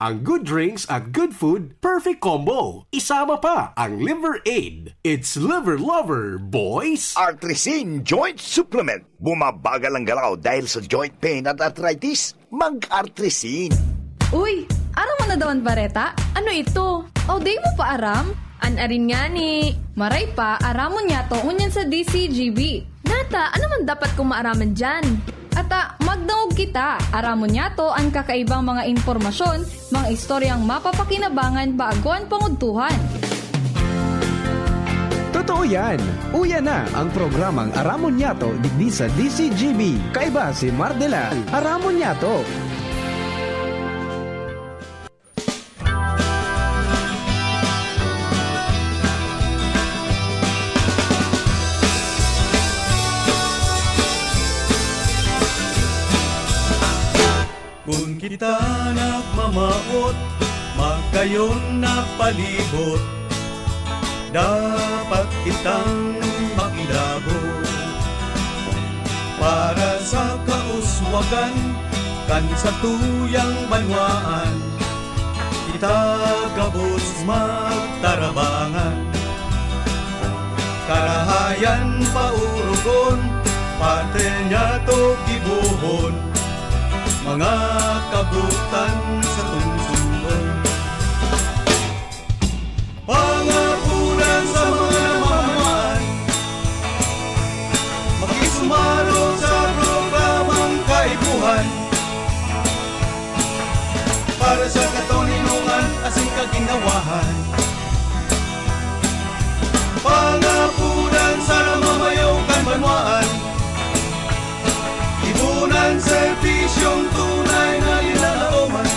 Ang good drinks at good food, perfect combo. Isama pa ang Liver Aid. It's liver lover, boys! Artrisin Joint Supplement. Bumabagal ang galaw dahil sa joint pain at arthritis. Mag-Artrisin. Uy, aram mo na daw ang bareta? Ano ito? O di mo pa aram? Anarin nga ni. Maray pa, aramon niya to unyan sa DCGB. Nata, ano man dapat kong maaraman dyan? Ata, magdaog kita. Aramon niya to ang kakaibang mga informasyon, mga istoryang mapapakinabangan baguan panguntuhan. Totoo yan. Uya na ang programang Aramon Yato digdi sa DCGB. Kaiba si Mardela. Aramon Yato. Kung kita nagmamaot, magkayon na palibot, dapat kitang makilabot. Para sa kauswagan, kan sa tuyang banwaan, kita gabos magtarabangan. Karahayan paurugon, pate niya to gibuhon, mga kabutan sa tungsungon. Pangapunan sa mga namamaan, makisumaro sa programang kaibuhan. Para sa katoninungan, asing kaginawahan. Pangapunan sa namamayaw kan banwaan, ibunan serbisyong tunay na linalooman,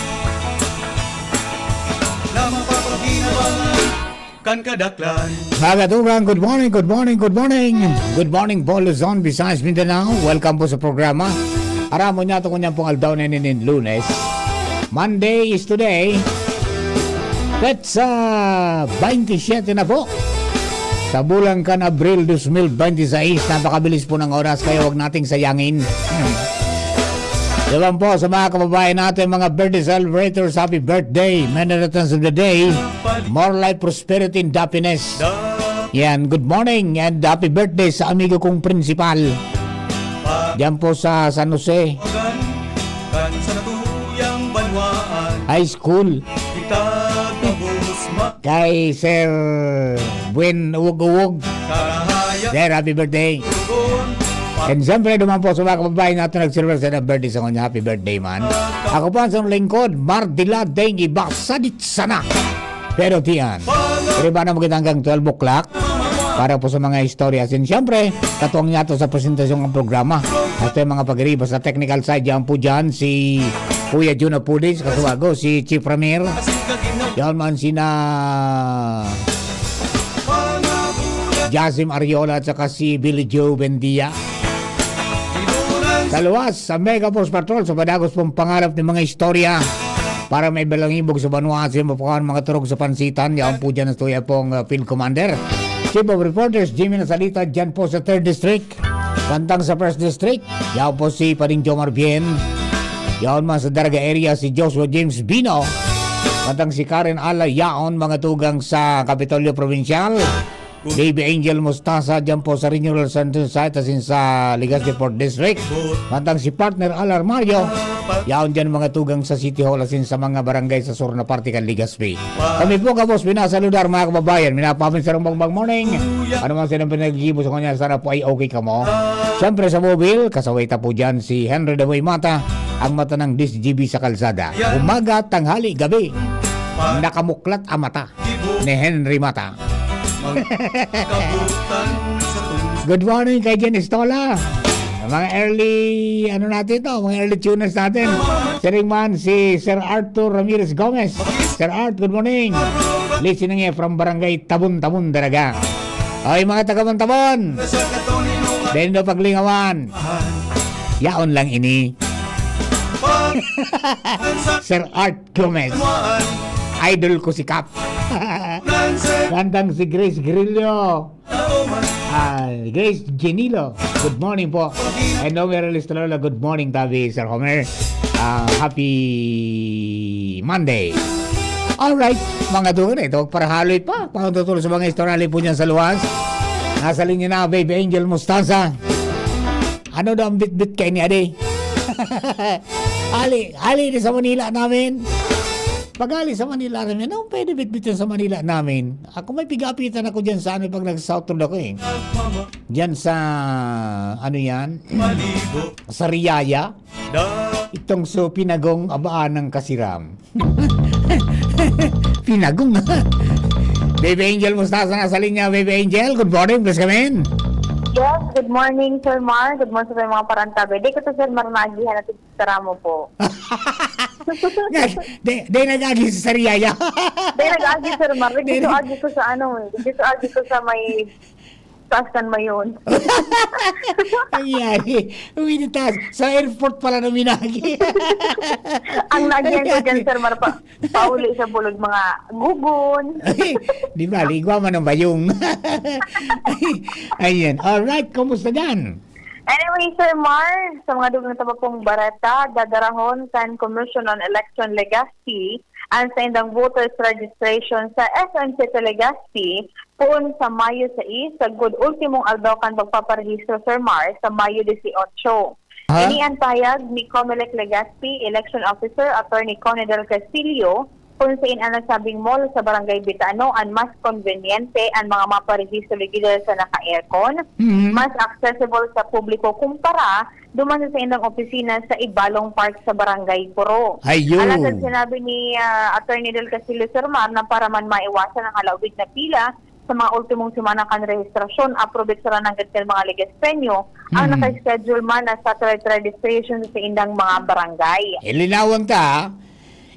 na mapapaginabangan kan kadaklan. Mga katugang, good morning, good morning, good morning. Good morning po Luzon, Visayas, Mindanao. Welcome po sa programa. Aramon niya ito kunyang pong aldaw na ninin Lunes. Monday is today. Let's 27 na po. Sa bulan kan Abril 2026, napakabilis po ng oras kaya huwag nating sayangin. Diba po sa mga kababayan natin, mga birthday celebrators, happy birthday. Many returns of the day. More life, prosperity, and happiness. Yan, good morning and happy birthday sa amigo kong principal. Diyan po sa San Jose Kan sa tuyang banwaan, High School. kita gabos Kay Sir Buen Uwog-Uwog. magkarahayan. Sir, happy birthday. Urugon, And siyempre naman po sa mga kababayan natin nag-celebrate ng birthday sa kanya. Happy birthday man. Ako po ang sa lingkod, Mardila Dengi Baksadit sana. Pero tiyan, pwede ba na maganda hanggang 12 o'clock? Para po sa mga istorya. And siyempre, katuwang niya to sa presentasyon ng programa. At yung mga pag-riba sa technical side, yan po dyan si Kuya Juno Pulis, kasuwago, si Chief Ramir. asing kaginawahan. Yan man sina Jazim Ariola at saka si Billy Joe Bendia. Ibunan Kaluwas sa Mega Force Patrol sa padagos pong pangarap ng mga istorya para may balangibog sa Vanuatu, mapukahan mga turog sa pansitan. Yan po dyan ang tuya pong Field Commander. Chief of Reporters, Jimmy Nasalita, dyan po sa 3rd District. Pantang sa 1st District, yan po si Paring Jomar Bien. Yan man sa Daraga area si Joshua James Bino. Pantang si Karen Ala, yaon mga tugang sa Kapitolyo Provincial. Baby Angel Mustasa dyan po sa Renewal Center Site asin sa Legazpi 4th District. Pantang si Partner Alar Mario, yaon dyan mga tugang sa City Hall asin sa mga barangay sa sur na parte kan Legazpi. Kami po kapos binasaludar mga kababayan, minapamin sa rumbang morning. Ano man silang pinag-ibo sa kanya, sana po ay okay ka mo. Siyempre sa mobile, kasaway ta po dyan si Henry Damoy Mata, ang mata ng DCGB sa kalsada. Umaga, tanghali, gabi, nakamuklat ang mata ni Henry Mata. kabutan sa tungsungon. Good morning kay Jen Estola. Mga early, ano natin ito, mga early tuners natin. Siring man si Sir Arthur Ramirez Gomez. Sir Art, good morning. Listening here from Barangay Tabon-Tabon, Daraga. Okay mga taga-Tabon. Sa katoninungan, Dendo Paglingawan. Yaon lang ini. sa Sir Art Gomez. banwaan, Idol ko si Cap. nan sa Gandang si Grace Grillo. looman, Grace Genilo. Good morning po. And Homer Listola, good morning tabi Sir Homer. Happy Monday. Alright, mga doon, ito para haloy pa. Pakatutuloy sa mga istorya po niyan sa luwas. Nasa linya na, Baby Angel Mostaza. Ano daw ang bit-bit kay ni Ade? Ali sa Manila namin. Pag ali sa Manila namin, ano pwede bit-bit sa Manila namin? Ako may pigapitan ako dyan sa ano pag nag-South Road ako eh. Dyan sa, ano yan? Maligo Sa Riyaya. na Itong so pinagong abaan ng kasiram. Pinagong. Baby Angel Mostaza nasa linya. Baby Angel, good morning. Please come in. Yes, good morning, Sir Mar. Good morning sa mga parantabe. Di ko to, Sir Mar, nagihan at mo po. Di nag-agi sa Riyaya. Di nag-agi, Sir Mar. Di agi ko sa ano eh. Di agi ko sa may taaskan mayon. Ang yari. Uwinitas. Sa airport pala na minagi. Ang nagihan ko dyan, Sir Mar, pauli sa bulog mga gugon. Di ba? Ligwa man ang bayong. Ayan. Alright. Kumusta dyan? Anyway, Sir Mar, sa mga dugang na pong barata, dadarahon kan Commission on Election Legacy ang sa indang voters registration sa SMC Legacy poon sa Mayo 6 sa good ultimong aldaw kan pagpaparehistro, Sir Mar, sa Mayo 18. Ini ang payag ni Comelec Legacy Election Officer Attorney Connie Del Castillo kung saan ang nasabing mall sa Barangay Bitano ang mas conveniente ang mga maparehistro ligid sa naka-aircon, mas accessible sa publiko kumpara duman sa indang opisina sa Ibalong Park sa Barangay Puro. Ayun. Alam sinabi ni Attorney Del Castillo, Sir Mar, na para man maiwasan ang halawig na pila sa mga ultimong semana kan rehistrasyon, approbate sa ng mga legaspenyo ang naka-schedule man na satellite registration sa indang mga barangay. Ilinawan ka.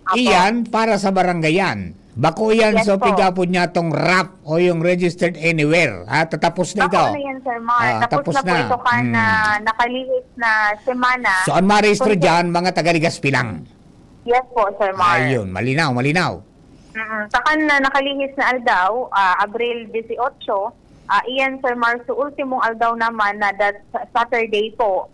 Apo. Iyan para sa barangayan. Bako yan Yes so po. pigapon niya tong RAP o yung registered anywhere. Tatapos na ito. Ako na yan, Sir Mar. Tapos na po ito ka na nakalihis na semana. So ang marehistro Kung- dyan, mga taga-Ligaspi lang. Yes po, Sir Mar. Ayun, malinaw. Takan na nakalihis na aldaw, Abril 18, iyan, Sir Mar, sa ultimong aldaw naman na that Saturday po,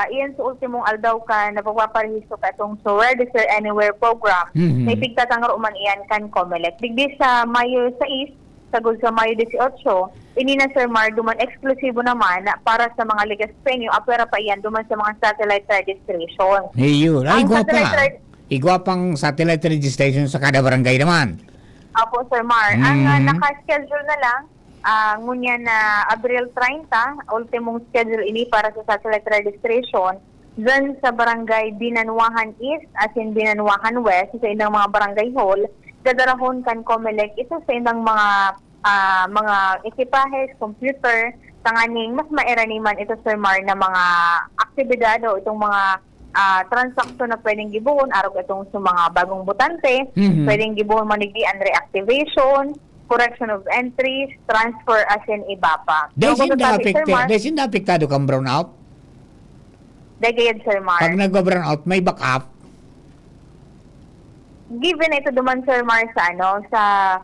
iyan sa ultimong aldaw ka na pagpaparehisto ka itong so Register Anywhere program. May pigtatangro man iyan kan Comelec. Digdi sa Mayo 6, sagod sa Mayo 18, ini na, Sir Mar, duman eksklusibo naman na para sa mga legaspenyo, apera pa iyan duman sa mga satellite registration. Ayun. Ay, Ang igwa satellite pa. Igwa pang satellite registration sa kada barangay naman. Apo, Sir Mar. Ang naka-schedule na lang, ngunya na Abril 30, ultimong schedule ini para sa satellite registration dyan sa barangay Binanwahan East as in Binanwahan West sa indang mga barangay hall. Dadarahon kan Comelec ito sa indang mga ekipahes, computer, tanganing mas mairaniman ito, Sir Mar, na mga aktibidad o itong mga transaksyon na pwedeng gibuhon arog itong sa mga bagong butante, pwedeng gibuhon manigdian reactivation, correction of entries, transfer as in iba pa. Desin na apektado kang brownout? Dagayad, Sir Mar. Pag nag-brownout, may backup? Given ito duman, Sir Mar, sa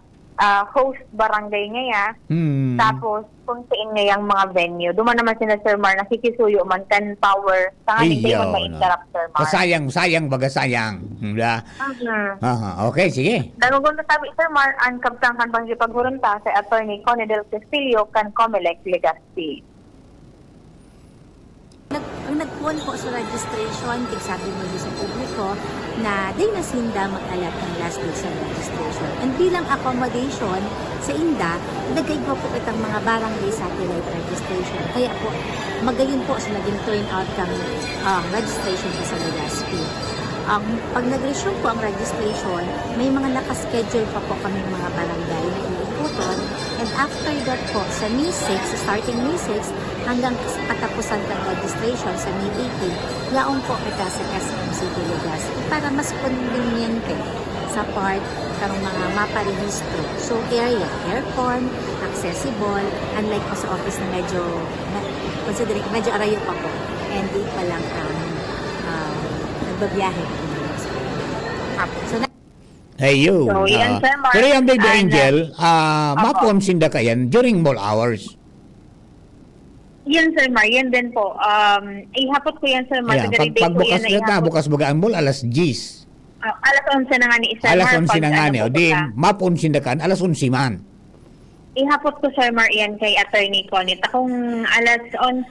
host barangay ngaya, tapos kung saan ngayang mga venue. Duman naman sila, Sir Mar, nakikisuyo man kan power, tanganing kayo man ma-interrupt, Sir Mar. Sayang, baga sayang. Diba? Okay, sige. Danugong nasabi, Sir Mar, ang kabtangkan pang ipaghurunta sa Attorney Connie Del Castillo kan Comelec Legacy. Ang nagpuan po sa registration, tigsabi mo sa publiko na di na sinda mag-alat ng last day sa registration. And bilang accommodation sa INDA, nagay po itang mga barangay satellite registration. Kaya po, magayon po sa naging turnout ng registration sa Legazpi. Pag nag-resume po ang registration, may mga nakaschedule pa po kami mga barangay na iikuton. And after that po, sa May 6, starting May 6, hanggang katapusan ng registration sa May 18, yaong po kita sa SM City Legazpi para mas conveniente sa part ng mga maparehistro. So area, aircon, accessible, unlike po sa office na medyo arayo pa po. And di pa lang nagbabiyahe. So, Ayun. So, yan, Sir Mar. Pero yung Baby Angel, mapon sinda ka yan during mall hours. Yan, Sir Mar, yan din po. Ihapot ko yan, Sir Mar. Ayan, pagbukas na bukas baga ang mall, alas 10. Alas 11 na nga ni Sir Alas Mar. 11 na nga ni. O di, pupunta. mapunsin na kan, alas 11 man. Ihapot ko, Sir Mar, yan kay Attorney Conit. Akong alas 11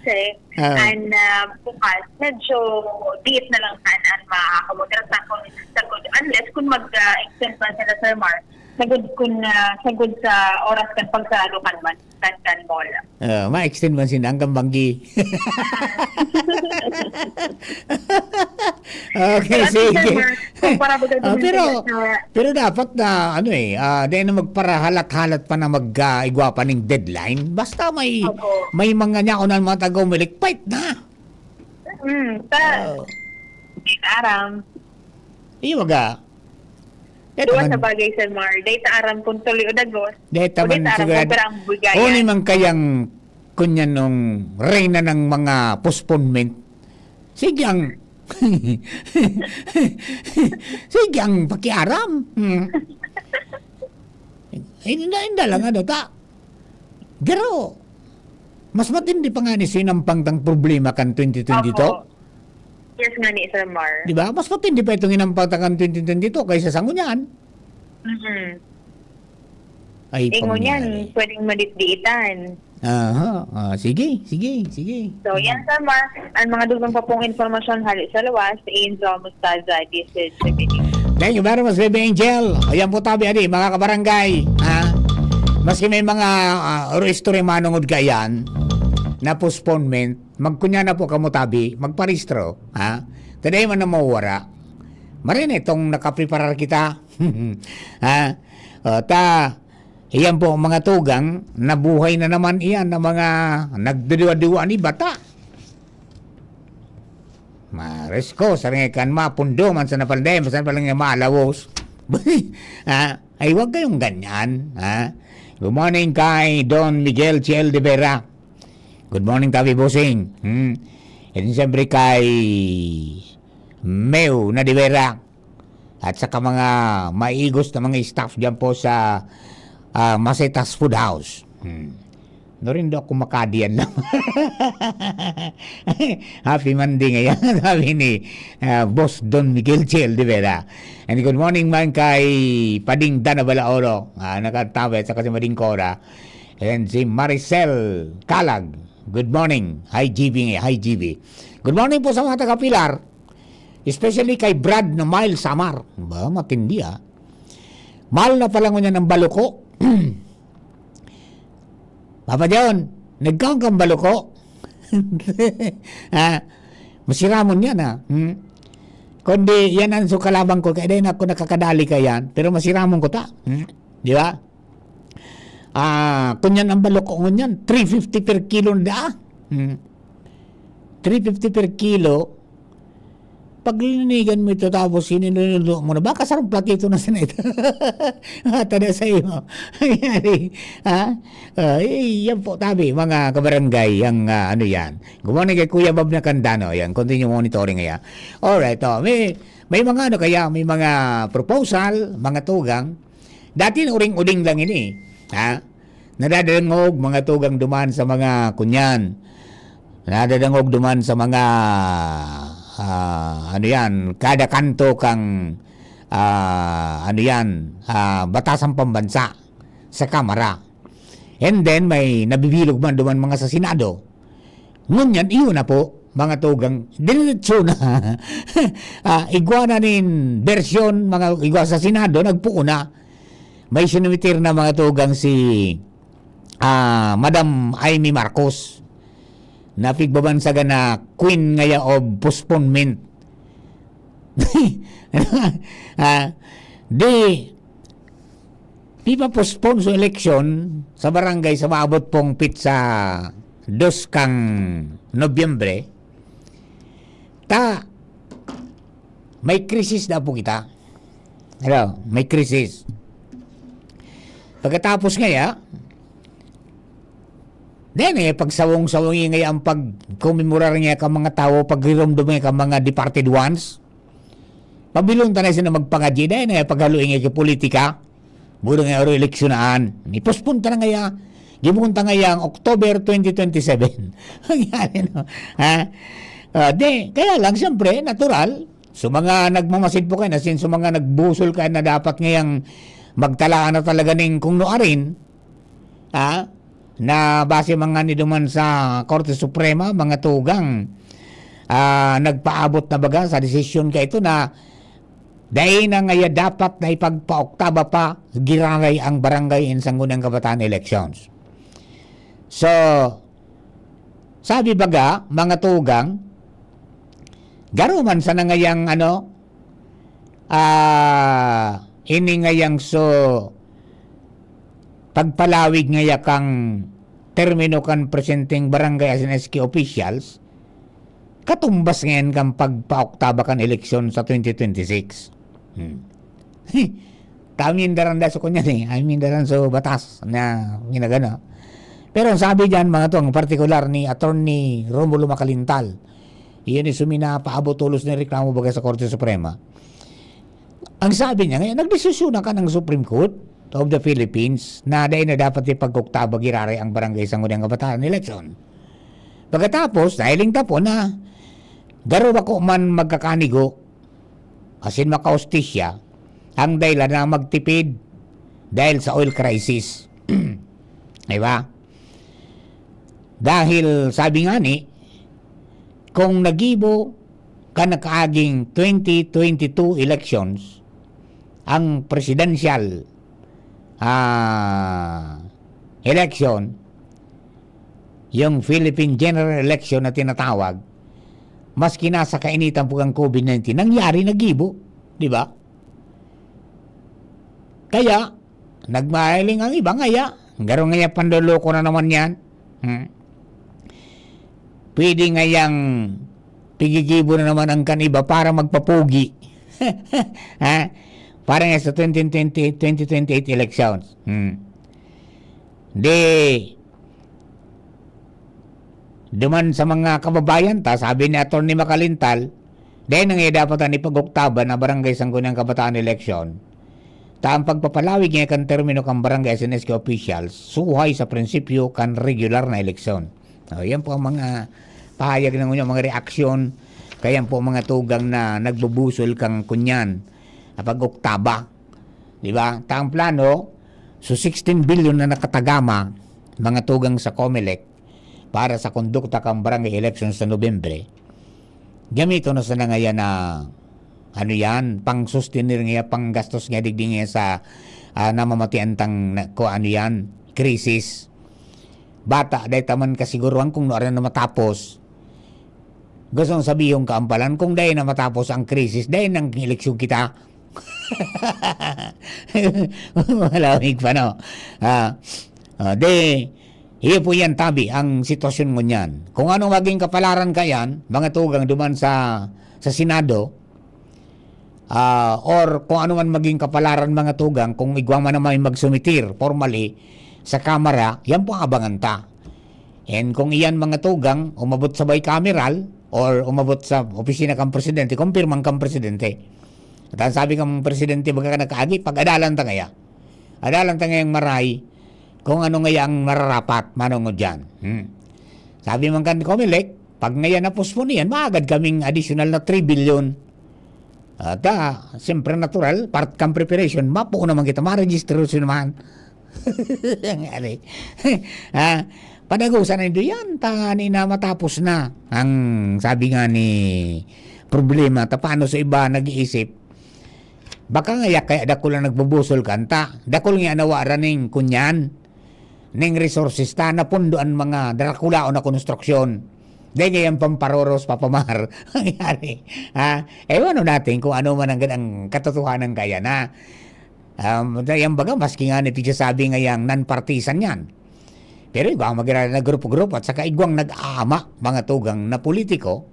and bukas, medyo diit na lang saan at makakamudra sa kung sagod. Unless kung mag-extend pa sila, Sir Mar, sagod sa oras kan pagsarado kan man, kan bola. Ma-extend man sin hanggang banggi. Okay, sige. Pero dapat na dahil na magparahalat-halat pa na mag-igwa pa ng deadline, basta may mga niya unan mga taga-umilik, fight na. Aram. Iwaga. Doon sa bagay, Sir Mar. Dahil aram kung tuloy o dagos. Dahil taman sigurado. Kung naman kayang kunyan nung reyna ng mga postponement, sige ang sige ang pakiaram. Hindi lang ta. Pero, mas matindi pa nga ni sinampang tang problema kan 2022. Opo. Yes nga ni Sir Mar. Di ba? Mas matindi pa itong inampatakan 2022 kaysa sa ngunyan. Ay, Ingon yan, pangyari. pwedeng maditdiitan. Sige. So, yan, Sir Mar. Ang mga dugang pa pong informasyon hali sa lawas, Angel Mustaza, DSHBD. Thank you very much, Baby Angel. Ayan po tabi, mga kabarangay. Maski may mga history manungod ka yan, na postponement, magkunya na po kamutabi, magparistro, Taday man na mawara. Marin itong nakapreparar kita. Iyan po ang mga tugang, nabuhay na naman iyan ng mga nagduduwa-duwa ni bata. Maresko, saringan mapundo man sa napalday, masan palang nga maalawos. Ay, huwag kayong ganyan. Good morning kay Don Miguel Chiel de Vera. Good morning, Tabi Bosing. And siyempre kay Meu na de Vera. At saka mga maigos na mga staff dyan po sa Masetas Food House. No rin daw kumakadiyan lang. Happy Monday ngayon. Sabi ni Boss Don Miguel Chiel de Vera. And good morning man kay Pading Dana Balaoro. Nakatabi at saka si Mading Cora. And si Maricel Calag. Good morning. Hi GB. Good morning po sa mga taga-Pilar. Especially kay Brad na Miles Samar. Ba, matindi Mahal na pala niya ng baluko. Papa John, nagkaon kang baluko. Masiramon yan Kundi yan ang sukalabang ko. Kaya din ako nakakadali ka yan. Pero masiramon ko ta. Di ba? Kunyan ang balok ko ngunyan, 350 per kilo na 350 per kilo. Pag lininigan mo ito tapos sinunulo mo na, baka sarang platito na sinita. Tada sa iyo. Yan po tabi, mga kabarangay, ang yan. Gumana kay Kuya Bob na Candano, yan, continue monitoring yan. Alright, may mga may mga proposal, mga tugang. Dati uring-uding lang ini. Nadadangog mga tugang duman sa mga kunyan. Nadadangog duman sa mga kada kanto kang batasang pambansa sa Kamara. And then may nabibilog man duman mga sa Senado. Ngunyan iyo na po mga tugang diretso na igwa na nin bersyon mga igwa sa Senado nagpuuna. May sinumitir na mga tugang si Madam Amy Marcos na pigbabansagan na queen ngaya of postponement. Di pa postpone sa election sa barangay sa maabot pong pizza 2 kang Nobyembre. May krisis na po kita. May krisis. Pagkatapos ngaya, pagsawong-sawong ngaya ang pagkumemorar niya ka mga tao, pagriromdom niya ka mga departed ones, pabilong tanay sila magpangadyi, dahil paghaluin niya ka politika, budo nga aro eleksyonan, ipospunta na ngaya, gimunta ngaya ang October 2027. Kaya lang, siyempre, natural, So mga nagmamasid po kayo, asin so mga nagbusol kayo na dapat ngayang magtalaan na talaga ng kung nuarin, na base mga ni duman sa Korte Suprema, mga tugang, nagpaabot na baga sa desisyon ka ito na dahil na ngaya dapat na ipagpa-oktaba pa giraray ang barangay in Sangguniang Kabataan elections. So, sabi baga, mga tugang, garuman sa nangayang ini ngayang so pagpalawig ngaya kang termino kan presenting barangay as in SK officials, katumbas ngayon kang pagpa-oktaba kan eleksyon sa 2026. Kami daran da so kunya ni, I mean daran so batas na ginagana. Pero ang sabi diyan mga to, ang partikular ni Attorney Romulo Macalintal, iyon sumina paabot tulos ng reklamo bagay sa Korte Suprema. Ang sabi niya ngayon, nagdesisyon na ka ng Supreme Court of the Philippines na dahil na dapat ipag-oktaba giraray ang barangay Sangguniang Kabataan election. Pagkatapos, nahiling tapo na garo ako man magkakanigo asin makaustisya ang dahilan na magtipid dahil sa oil crisis. Diba? Dahil sabi nga ni, kung nagibo ka nakaaging 2022 elections, ang presidential election, yung Philippine General Election na tinatawag, maski nasa kainitan po ang COVID-19, nangyari nagibo, di ba? Kaya, nagmahiling ang iba ngaya, garo ngaya pandoloko na naman yan. Pwede ngayang pigigibo na naman ang kaniba para magpapugi. Para nga sa 2028 elections. Duman sa mga kababayan ta, sabi ni Atty. Macalintal, dahil nang dapat ang ipag-oktaba na barangay Sangguniang Kabataan election, ang pagpapalawig niya kan termino kan barangay SNSK officials, suhay sa prinsipyo kan regular na eleksyon. Yan po ang mga pahayag ng mga reaksyon, kaya po mga tugang na nagbubusol kang kunyan pag-oktaba. Diba? Ang plano, so 16 billion na nakatagama mga tugang sa COMELEC para sa kondukta kang barangay elections sa Nobyembre. Gamito na sa nangayan na pang sustenir nga, pang gastos nga digding nga sa namamatian tang krisis. Bata, dahil taman kasiguruan kung noon na matapos. Gusto kong sabihin kaampalan, kung dahil na matapos ang krisis, dahil nang eleksyon kita. Malamig pa, no? Iyo po yan, tabi, ang sitwasyon mo niyan. Kung anong maging kapalaran ka yan, mga tugang duman sa Senado, or kung ano man maging kapalaran mga tugang, kung igwa man naman magsumitir formally sa Kamara, yan po ang abangan ta. And kung iyan mga tugang, umabot sa bicameral, or umabot sa opisina kang presidente, kumpirmang kang presidente. At ang sabi kang presidente, baga ka nakaagi, pag-adalan ta ngaya. Adalan ta ngayang maray, kung ano ngayang mararapat, manong dyan. Sabi man kan COMELEC, pag ngayon na postpone yan, maagad kaming additional na 3 billion. At siyempre natural, part kang preparation, mapo naman kita, ma-register naman. Panagusan na ito yan, tani na matapos na. Ang sabi nga ni problema, paano sa iba nag-iisip, baka nga kaya dako lang nagbubusol kanta, dako nga nawaran ng kunyan, ng resources ta, na punduan mga darakulao na konstruksyon. Dahil ngayon pamparoros, papamahar. Nangyari. Ewan natin kung ano man ang katotohanan kaya na. Yung baga, maski nga nito sabi ngayang non-partisan yan. Pero iba magiging na grupo-grupo at saka igwang nag-aama mga tugang na politiko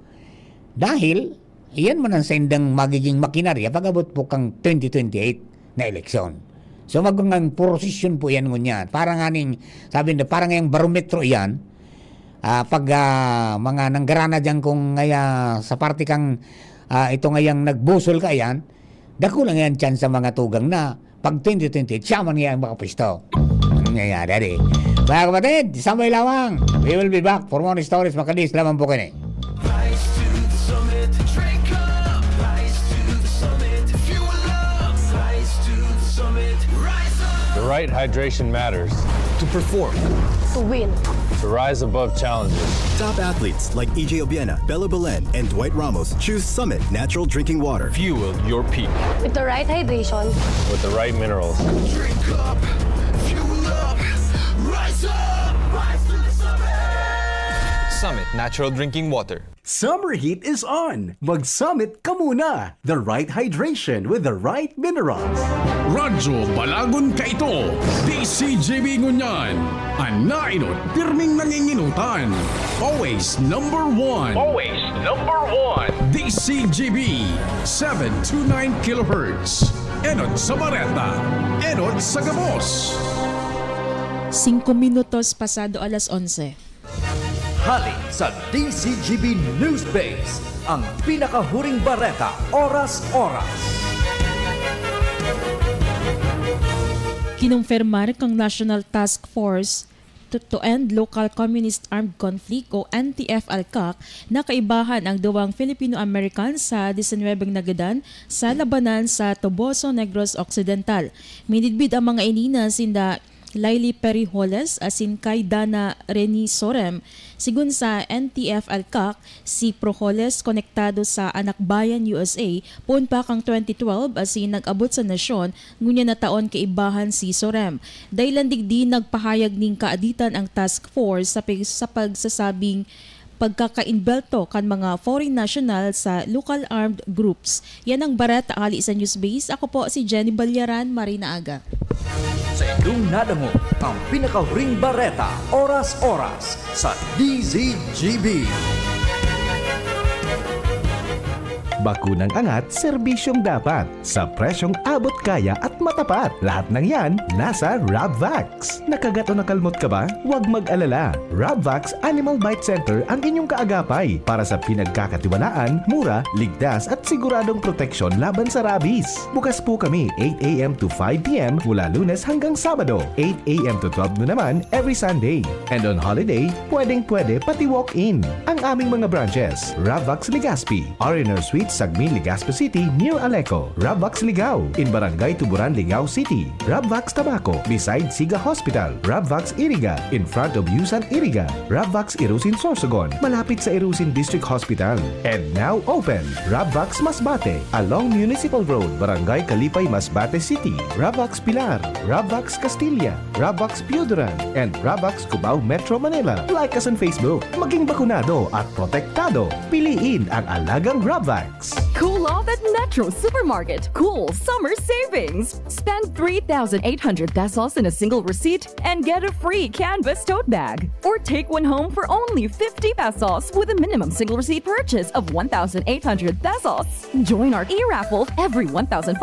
dahil iyan man ang sendang magiging makinarya pag-abot po kang 2028 na eleksyon. So magandang posisyon po yan ngunyan. Parang aning, sabi na parang yung barometro yan, pag mga nanggarana dyan kung ngaya sa parte kang ito ngayang nagbusol ka yan, dako lang yan chance sa mga tugang na pag 2028, siya man nga ang makapisto. Nangyayari. Mga kapatid, isang may lawang. We will be back for more stories. Makalis, laman po kayo. Rise to the summit, drink up. Rise right hydration matters. To perform. To win. To rise above challenges. Top athletes like EJ Obiena, Bella Belen, and Dwight Ramos choose Summit Natural Drinking Water. Fuel your peak. With the right hydration. With the right minerals. Drink up, fuel up, rise to the summit. Summit Natural Drinking Water. Summer heat is on. Mag-Summit ka muna. The right hydration with the right minerals. Radyo Balagon ka ito. DCGB Ngunyan. Anainot, pirming nanginginutan. Always number one. Always number one. DCGB 729 kHz. Enot sa Bareta. Enot sa Gabos. 5 minutos pasado alas 11. Hali sa DCGB News Base, ang pinakahuring bareta oras-oras. Kinumpirmar kang National Task Force to End Local Communist Armed Conflict o NTF-ALCAC na kaibahan ang duwang Filipino-American sa 19 nagadan sa labanan sa Toboso Negros Occidental. Minidbid ang mga inina sinda Laili Periholes asin kay Dana Reni Sorem. Sigun sa NTF-ALCAC, si Proholes konektado sa Anakbayan, USA, poon pa kang 2012 asin nag-abot sa nasyon, ngunya na taon kaibahan si Sorem. Dahil digdi nagpahayag ning kaaditan ang task force sa pagsasabing pagkaka-inbelto kan mga foreign national sa local armed groups. Yan ang barat ali sa Newsbase. Ako po si Jenny Balyaran, Marina Aga. Sa inyong nadango, ang pinakahuring bareta oras-oras sa DZGB. Bakunang angat, serbisyong dapat. Sa presyong abot kaya at matapat. Lahat ng yan, nasa Rabvax. Nakagat o nakalmot ka ba? Huwag mag-alala. Rabvax Animal Bite Center ang inyong kaagapay para sa pinagkakatiwalaan, mura, ligtas at siguradong proteksyon laban sa rabies. Bukas po kami 8 a.m. to 5 p.m. mula Lunes hanggang Sabado, 8 a.m. to 12 noon naman every Sunday. And on holiday, pwedeng-pwede pati walk-in. Ang aming mga branches, Rabvax Legazpi, R&R Suites Sagmin, Legazpi City near Aleco, Rabvax Ligao in Barangay Tuburan, Ligao City, Rabvax Tabaco beside Siga Hospital, Rabvax Iriga in front of Yusan Iriga, Rabvax Irusin Sorsogon malapit sa Irusin District Hospital, and now open Rabvax Masbate along Municipal Road, Barangay Kalipay, Masbate City, Rabvax Pilar, Rabvax Castilla, Rabvax Piuduran, and Rabvax Cubao Metro Manila. Like us on Facebook. Maging bakunado at protektado. Piliin ang alagang Rabvax. Cool off at Metro Supermarket. Cool summer savings. Spend 3,800 pesos in a single receipt and get a free canvas tote bag. Or take one home for only 50 pesos with a minimum single receipt purchase of 1,800 pesos. Join our e-raffle. Every 1,500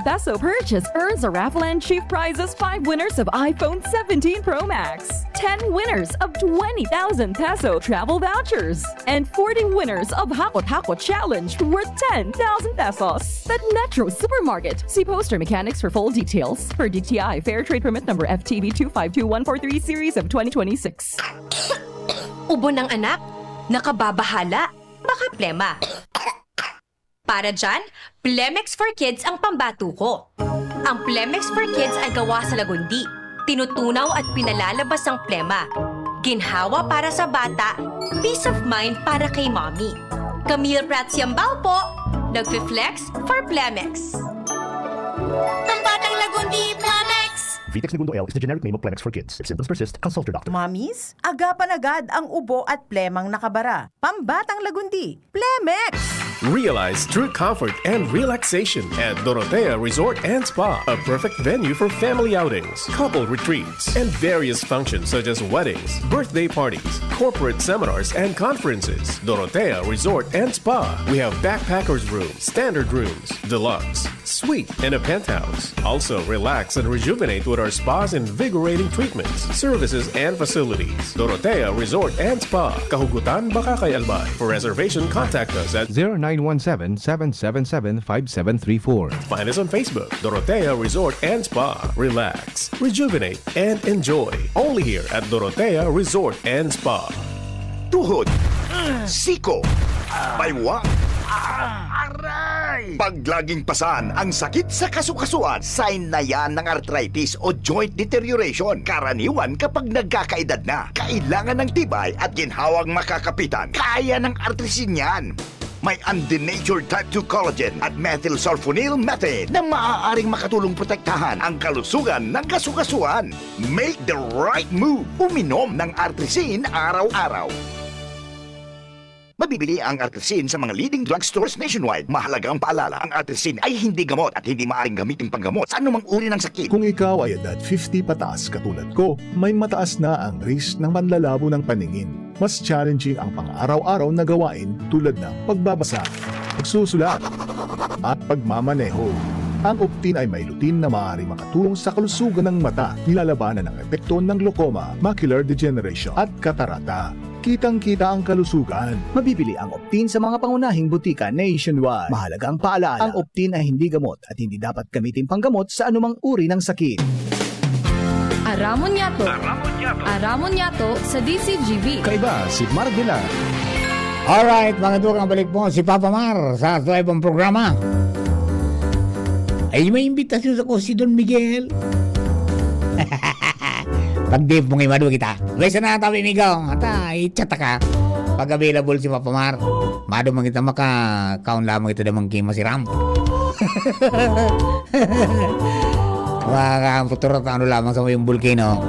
peso purchase earns a raffle and chief prizes 5 winners of iPhone 17 Pro Max, 10 winners of 20,000 peso travel vouchers, and 40 winners of Hakot Hakot Challenge worth 10,000 pesos. At Metro Supermarket. See poster mechanics for full details. Per DTI Fair Trade Permit number FTB 252143 series of 2026. Ubo ng anak? Nakababahala? Baka plema. Para dyan, Plemex for Kids ang pambato ko. Ang Plemex for Kids ay gawa sa lagundi. Tinutunaw at pinalalabas ang plema. Ginhawa para sa bata, peace of mind para kay mommy. Camille Pratsiambao po, nagfi-flex for Plemex. Pambatang lagundi, Plemex! Vitex Segundo L is the generic name of Plemex for kids. If symptoms persist, consult your doctor. Mamis, agapan agad ang ubo at plemang nakabara. Pambatang lagundi, Plemex! Realize true comfort and relaxation at Dorotea Resort and Spa, a perfect venue for family outings, couple retreats, and various functions such as weddings, birthday parties, corporate seminars, and conferences. Dorotea Resort and Spa. We have backpackers rooms, standard rooms, deluxe, suite, and a penthouse. Also, relax and rejuvenate with our spa's invigorating treatments, services, and facilities. Dorotea Resort and Spa, Kahugutan, Bakakay, Albay. For reservation, contact us at 0917-777-5734. Find us on Facebook, Dorotea Resort and Spa. Relax, rejuvenate, and enjoy. Only here at Dorotea Resort and Spa. Tuhod, siko, baywa, aray, Pag laging pasan ang sakit sa kasukasuan, sign na yan ng arthritis o joint deterioration. Karaniwan kapag nagkakaedad na, kailangan ng tibay at ginhawang makakapitan. Kaya ng artrisin yan. May undenatured type 2 collagen at methylsulfonyl methane na maaaring makatulong protektahan ang kalusugan ng kasukasuan. Make the right move. Uminom ng Artrisin araw-araw. Mabibili ang Artrisin sa mga leading drugstores nationwide. Mahalagang paalala, ang Artrisin ay hindi gamot at hindi maaaring gamitin panggamot sa anumang uri ng sakit. Kung ikaw ay edad 50 pataas katulad ko, may mataas na ang risk ng panlalabo ng paningin. Mas challenging ang pang-araw-araw na gawain tulad ng pagbabasa, pagsusulat, at pagmamaneho. Ang Optin ay may lutin na maaaring makatulong sa kalusugan ng mata, nilalabanan ang epekto ng glaucoma, macular degeneration at katarata. Kitang-kita ang kalusugan. Mabibili ang Optin sa mga pangunahing butika nationwide. Mahalaga ang paalala, ang Optin ay hindi gamot at hindi dapat gamitin panggamot sa anumang uri ng sakit. Aramon Yato. Aramon Yato sa DCGB. Kaiba si Mardila. Alright, mga tukang, balik po si Papa Mar sa ibang programa. Ay, may imbitasyon ako si Don Miguel. Pag-dip mong imado kita. Besa na tabi migaw. Ata, i-chat ka. Pag available si Papa Mar. Mado mang kita maka-count lamang ito damang kima si Ram. Mga futuro ano lamang sa yung volcano.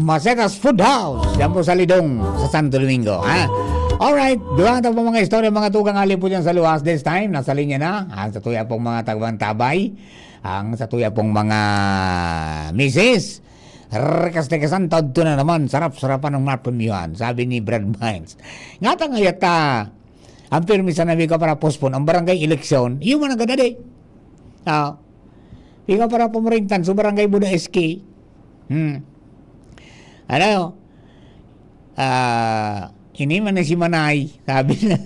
Masetas Food House. Yan po sa Lidong, sa Santo Domingo. Ha? Alright, doon ito po mga istorya, mga tugang alip po dyan sa luwas this time. Nasa linya na. Ang sa tuya pong mga tagbang tabay. Ang sa tuya pong mga misis. Rekas-tekasan, taod to na naman. Sarap-sarapan ng marpumyuhan. Sabi ni Brad Mines. Ngata nga yata, ang permisa na ka para postpone ang barangay eleksyon, yung man ang gadadi. Ikaw para pumurintan sa barangay Buda SK. Ano? Ini man na si Manay. Sabi na.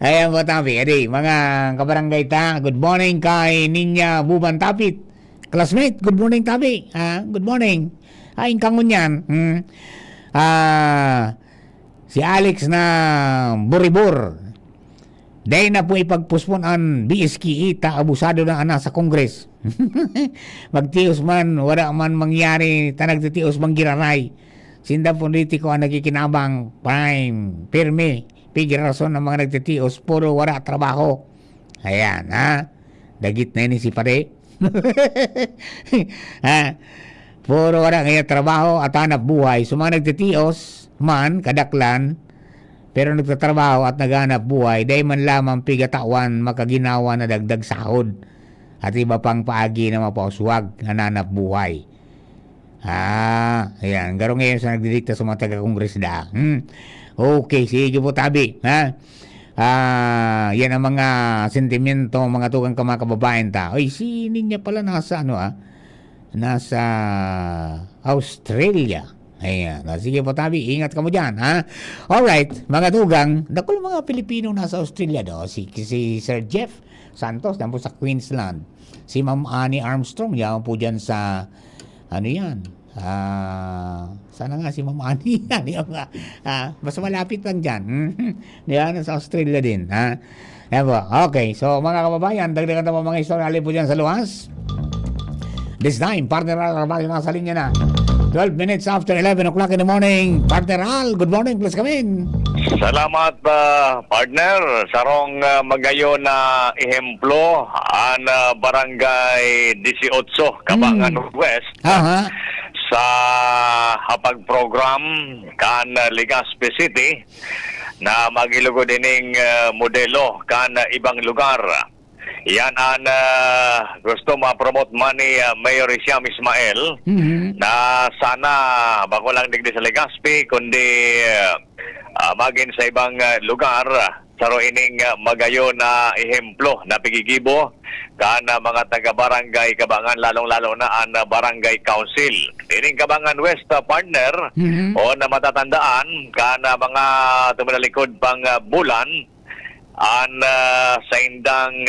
Ayan po tabi. Adi, mga kabarangay ta, good morning kay Ninya Buban Tapit. Classmate, good morning tabi. Good morning. Ay, kangon yan. Si Alex na Buribur. Dahil na po ipagpuspon ang BSKE ta abusado na ana sa Kongres. Magtios man, wala man mangyari, tanagtitios manggiraray. Sinda politiko ang nagkikinabang, prime, pirmi, pigil rason ng mga nagtitios, puro wala trabaho. Ayan, ha? Dagit na yun si pare. Puro wala ngayon trabaho at hanap buhay. So mga nagtitios man, kadaklan, pero nagtatrabaho at naghanap buhay, dahil man lamang pigatawan makaginawa na dagdag sahod at iba pang paagi na mapauswag na nanap buhay. Ayan. Garo ngayon sa nagdidikta sa mga taga-kongres da. Okay, sige po tabi. Yan ang mga sentimento, mga tukang kamakababayan ta. Ay, si Ninya pala nasa nasa Australia. Ayan. Sige po tabi, ingat ka mo dyan, ha? Alright, mga tugang, dakol mga Pilipino nasa Australia do. Si Sir Jeff Santos, yan po sa Queensland. Si Ma'am Annie Armstrong, yan po dyan sa, ano yan? Sana nga si Ma'am Annie, basta malapit lang dyan. Yan, sa Australia din, ha? Yan po, okay. So, mga kababayan, dagdagan na po mga istorya po dyan sa luwas. This time, partner Al, nasa linya na. 12 minutes after 11 o'clock in the morning. Partner Al, good morning. Please come in. Salamat, partner. Sarong magayo na ehemplo ang Barangay 18, Cabangan West. Sa hapag program kan Legazpi City na magilugod dining modelo kan ibang lugar. Yan ang gusto ma-promote man ni Mayor Siam Ismael na sana bako lang digdi sa Legazpi kundi magin sa ibang lugar saro ining magayo na ehemplo na pigigibo kan mga taga-barangay Cabangan lalong-lalo na ang barangay council. Ining Cabangan West partner o na matatandaan kan mga tumalalikod pang bulan an sa indang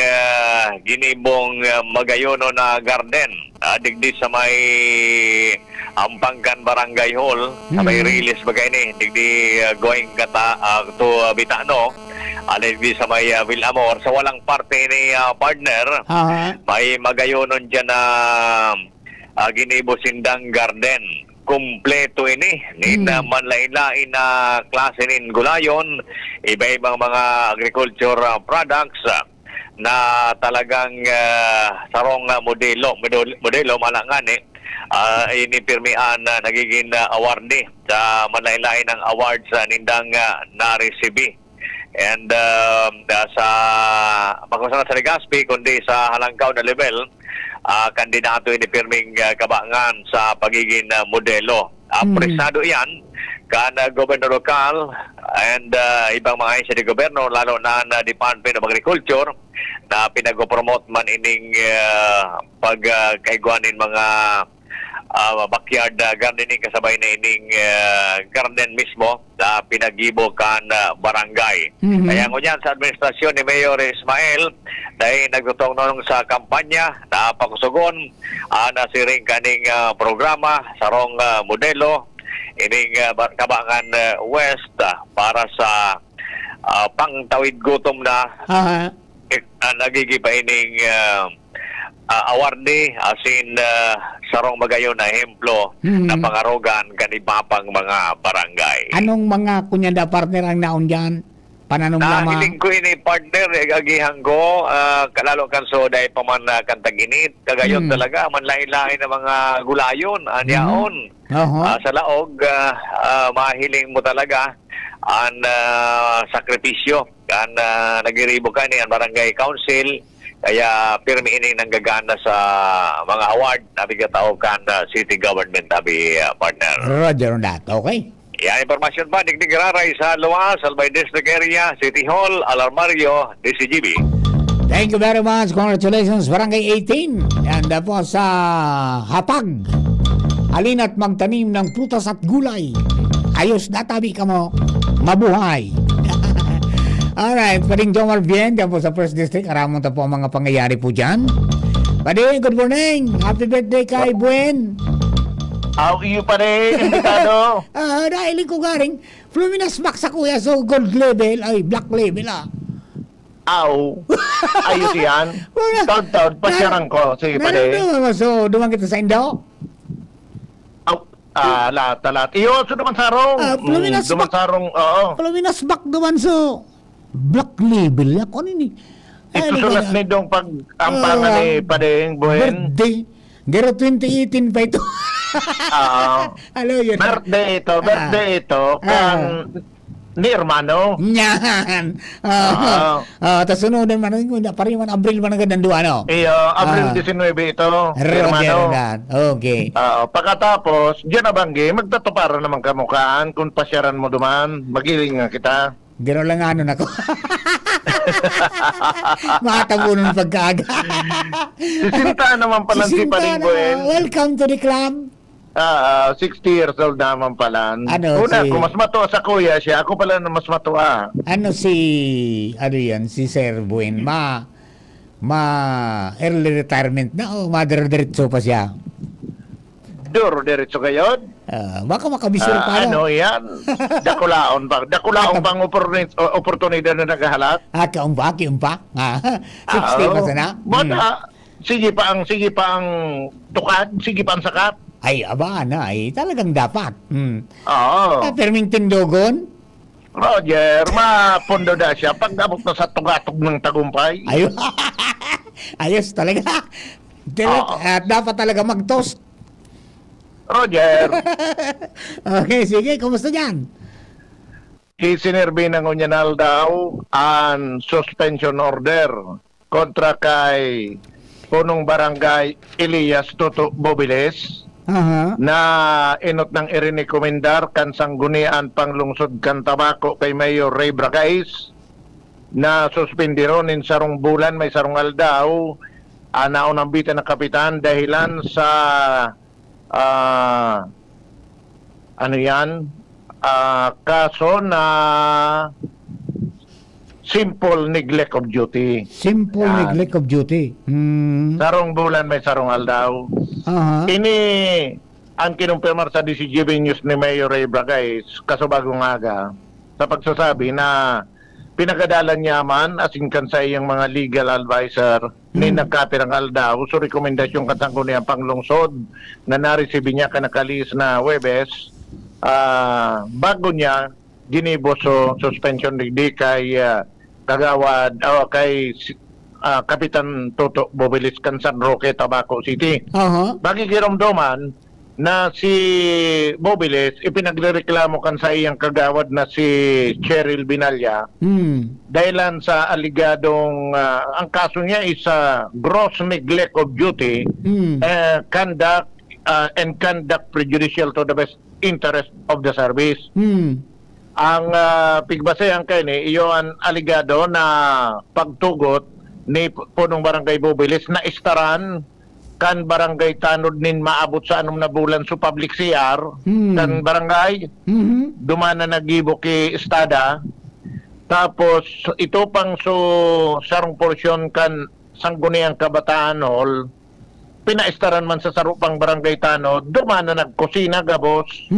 ginibong magayono na garden digdi sa may Ampanggan Barangay Hall sa may release bagay ni digdi going kata to Bitano alin sa may Villamor. Sa walang parte ni partner, may magayonon dyan na Ginibo Sindang Garden. Kumpleto ini. Na manlain-lain na klase nin gulayon, iba-ibang mga agriculture products na talagang sarong modelo malangan inipirmihan na nagiging awardee sa manlain-lain ng awards nindang na-receive. And sa pagkusan sa Legazpi, kundi sa halangkaw na level, kandidato inipirming kabangan sa pagiging modelo. Apresado yan kan gobyerno lokal and ibang mga ahensya de gobyerno, lalo na Department of Agriculture, na pinag-promote man ining pagkaiguanin mga backyard gardening kasabay na ining garden mismo na pinagibo kan barangay. Kaya ngunyan sa administrasyon ni Mayor Ismael dahil nagtutong nung sa kampanya na pakusugon na siring kaning programa sarong modelo ining Kabangan West para sa pangtawid gutom na nagigiba ining awardee asin sarong magayon na ehemplo na pangarogan kanibapang mga barangay. Anong mga kunyanda partner ang naon dyan? Pananumlama? Nahiling ko ini partner, agihang ko, kalalo kan so dahil pa man kantaginit, kagayon talaga, manlain-lain na mga gulayon, anyaon. Sa laog, mahiling mo talaga ang sakripisyo, kan nagiribo ka ni ang barangay council, kaya pirmi ini nang gagana sa mga award na bigataw kan city government tabi partner. Roger that, okay. Yan informasyon pa, digdig raray sa Luas, Albay District Area, City Hall, Alarmario, DCGB. Thank you very much. Congratulations, Barangay 18. Yan po sa Hapag. Alin at magtanim ng prutas at gulay. Ayos na tabi ka mo. Mabuhay. Alright, Pading Jomar Bien, yan po sa First District. Aramon ta po ang mga pangyayari po dyan. Pading, good morning. Happy birthday kay Buen. Iyo pa rin, imbitado. Dahil ko garing, Fluminense Max sa kuya, so gold level, ay black level Ayos yan. Taon-taon, pasyaran ko. Sige pa rin. So, dumang kita sa Indo? Lahat. Iyo, so duman sarong. Fluminense duman sarong, oo. Fluminense Max duman so black label. Ako nini. Ito sulat na itong pag-ampangan ni Padeng Buen. Birthday. Gero 2018 pa ito. Yun. Birthday ito kan ni hermano. Yan. Tapos sunod man, parang man Abril man agad nandun, ano? Iyo, Abril 19 ito, hermano. Okay. Pagkatapos, diyan na banggi, magtatuparan naman kamukhaan kung pasyaran mo duman, magiling nga kita. Gano'n lang ano na ko. Matabunan pagkaaga. Sisinta naman pala si Pading Buen. Welcome to the club. 60 years old naman pala. Una, kung mas matuwa sa kuya siya, ako pala na mas matuwa. Si Sir Buen, early retirement na o madire-diretso pa siya? Diretso kayo? Baka makabisur pa. Yan? Dakulaon pang oportunidad na naghahalak? Kaumpa. 60 pa sana. Sige pa ang tukad, sige pa ang sakat. Ay, talagang dapat. Oo. Perming tindogon? Roger, mapondo na siya pag abot na sa tugatog ng tagumpay. Ayos talaga. Dapat talaga mag-toast. Roger. Okay, sige. Kumusta dyan? Isinerbi ng Unyanal daw ang suspension order kontra kay punong barangay Elias Tuto Bobiles na inot ng irinikomendar kan sanggunian panglungsod kan tabako kay Mayor Ray Bracais na suspendironin sarong bulan may sarong aldaw naunang bitan ng kapitan dahilan sa kaso na simple neglect of duty. Neglect of duty. Sarong bulan may sarong aldaw. Ini ang kinumpirmar sa DCGB News ni Mayor Ray Bracais kaso bagong aga sa pagsasabi na pinagadalan niya man asin kan sa iyang mga legal advisor ni nagkapirang aldaw so rekomendasyon katangko niya panglungsod na naresibi niya kanakalis na Webes bago niya ginibo so suspension di kay kagawad o kay Kapitan Toto Bobilis kan San Roque, Tabaco City. Bagi giromdoman na si Bobiles ipinagrereklamo kan sa iyang kagawad na si Cheryl Binalya dahilan sa aligadong ang kaso niya is gross neglect of duty conduct and conduct prejudicial to the best interest of the service. Ang pigbasehan kay ni iyo ang aligado na pagtugot ni punong barangay Bobiles na istaran kan barangay tanod nin maabot sa anong na bulan so public CR kan barangay dumana nagibo ki estada tapos ito pang so sarong porsyon kan sangguniang kabataan hall pinaistaran man sa sarupang barangay tanod dumana nagkusina gabos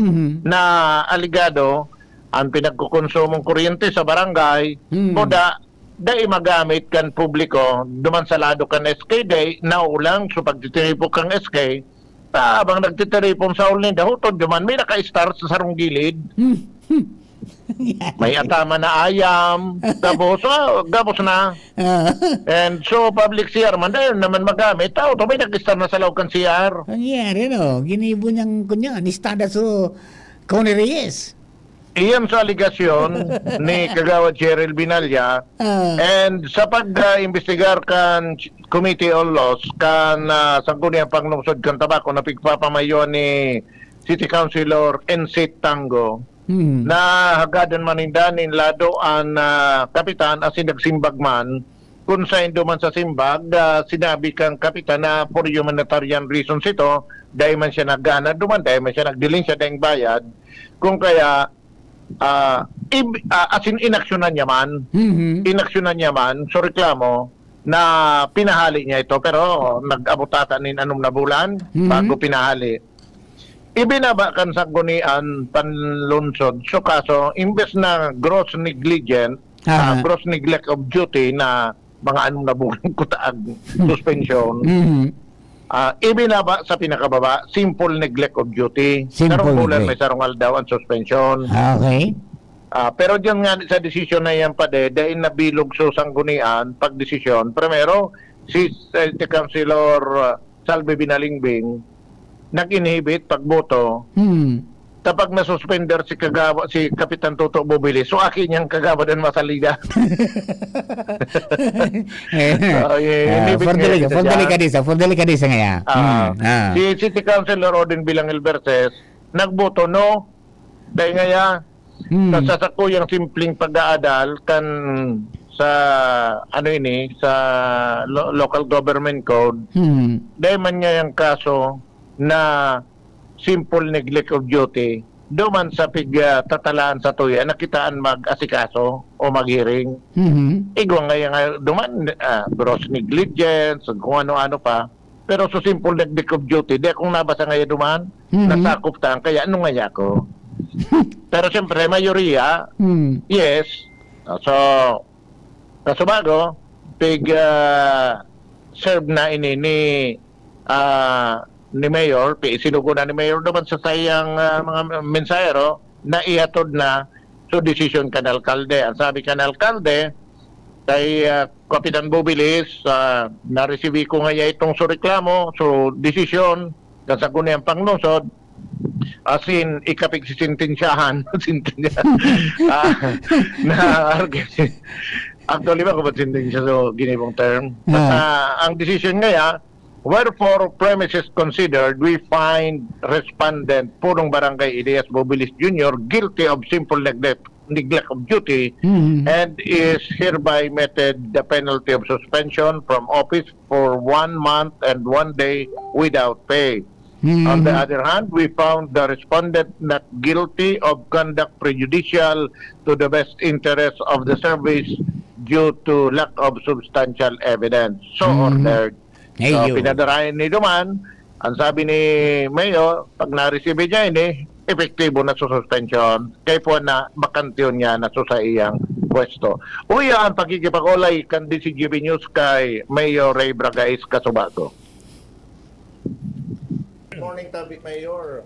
na aligado ang pinagkukonsumong kuryente sa barangay moda dahil magamit kan publiko duman sa lado kan SK day naulang so pagtitiripok kang SK abang nagtitiripon sa ulin dahutod duman may naka-start sa sarong gilid may atama na ayam gabos na and so public CR man dahil naman magamit tao to may nag-start na sa law kan CR nangyari no ginibo niyang kunya nistada so Connie Reyes. Iyan sa aligasyon ni Kagawad Cheryl Binalya and sa pag-imbestigar kan Committee on Laws kan sangguniang panglungsod kan Tabaco na pigpapamayon ni City Councilor Ensit Tango na hagadan manindanin lado ang kapitan asin nagsimbag man kung sa man sa simbag sinabi kang kapitan na for humanitarian reasons ito dahil man siya naggana duman dahil man siya nagdiling siya dahil bayad kung kaya asin inaksyonan niya man so reklamo na pinahali niya ito pero nag-abutata nin anong na bulan bago pinahali ibinaba kan sa gunian panlunsod so kaso imbes na gross negligent gross neglect of duty na mga anong na bulan kutaag suspension ibinaba sa pinakababa simple neglect of duty sarong bulan may sarong aldaw ang suspension pero diyan nga sa desisyon na yan pa dahil nabilog so sanggunian pag desisyon primero si Councilor Salve Binalingbing nag-inhibit pagboto kapag nasuspender si Kapitan Toto Bobiles so akin niyang kagawad ang masalida for delicadeza nga si City Councilor Odin Bilang Verses nagboto no dahil nga sasakuyang simpleng pag-aadal kan sa sa local government code dahil man niya yung kaso na simple neglect of duty duman sa pigtatalaan sa tuya nakitaan mag-asikaso o mag-hearing igwa nga duman gross negligence kung ano-ano pa pero so simple neglect of duty di akong nabasa ngayon duman nasakop tang kaya ano nga ko pero siyempre mayoriya yes so bago serve na ini ni Mayor, sinugo na ni Mayor naman sa sayang mga mensahero na ihatod na so decision kan alkalde. Ang sabi kan alkalde kay Kapitan Bobiles, na-receive ko nga itong so reklamo, so decision sa kuniyang panglungsod asin ikapig sintensyahan na actually ba kung sintensya so ginibong term ang decision nga wherefore premises considered, we find respondent Punong Barangay Elias Bobilis Jr. guilty of simple neglect of duty and is hereby meted the penalty of suspension from office for 1 month and 1 day without pay. On the other hand, we found the respondent not guilty of conduct prejudicial to the best interest of the service due to lack of substantial evidence. So ordered. So, pinadarayan ni Duman, ang sabi ni Mayor, pag na-receive niya epektibo na suspension, kaya po na bakantiyon niya na sa iyang pwesto. Uya ang pagkikipag-ulay kan DCGB News kay Mayor Ray Bragais Casubago. Morning, Tabi Mayor.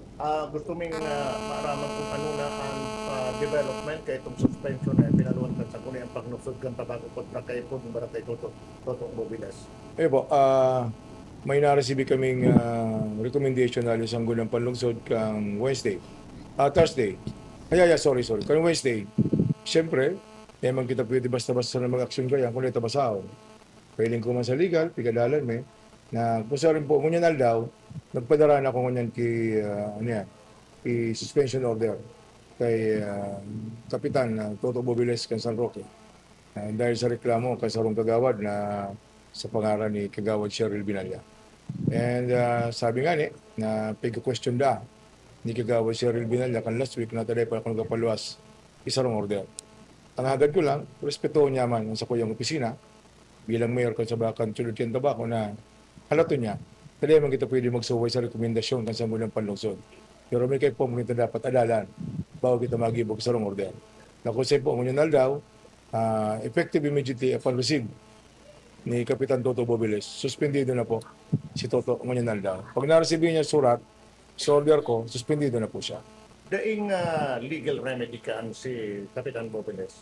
Gusto ming maaraman kung ano na ang development kay itong suspension na pinaluan kan sa kunay ang pagnusod kan tabago kontra kay Punong Barangay Totong Mobiles. Po, may na-receive kaming recommendation na isang gulang panlungsod kang Thursday. Sorry. Kang Wednesday. Siyempre, man kita pwede basta-basta na mag-aksyon kaya kung ito basaw. Pwedeng ko man sa legal, pigadalan me, na kung sa rin po, ngunyan daw, nagpadaraan ako ngunyan suspension order kay Kapitan Toto Bobiles kan San Roque. Dahil sa reklamo kay Sarong Kagawad na sa pangalan ni Kagawad Cheryl Binalya. And sabi nga na pag-question ni Kagawad Cheryl Binalya kan last week na taday pa akong kapaluas isarong order. Ang agad ko lang, respeto niya man sa kuyang opisina bilang mayor kan sa Bakan Sulod Ken Tabaco na halato niya. Taday man kita pwede magsuway sa rekomendasyon kan sa mulang panlungsod. Pero may kayo po mga kita dapat adalan bago kita magibog sa rong order. Nakusay po ngunyan daw, effective immediately upon receive ni Kapitan Toto Bobiles, suspendido na po si Toto ngunyan daw. Pag na-receive niya surat, sa order ko, suspendido na po siya. Daing legal remedy kaan si Kapitan Bobiles?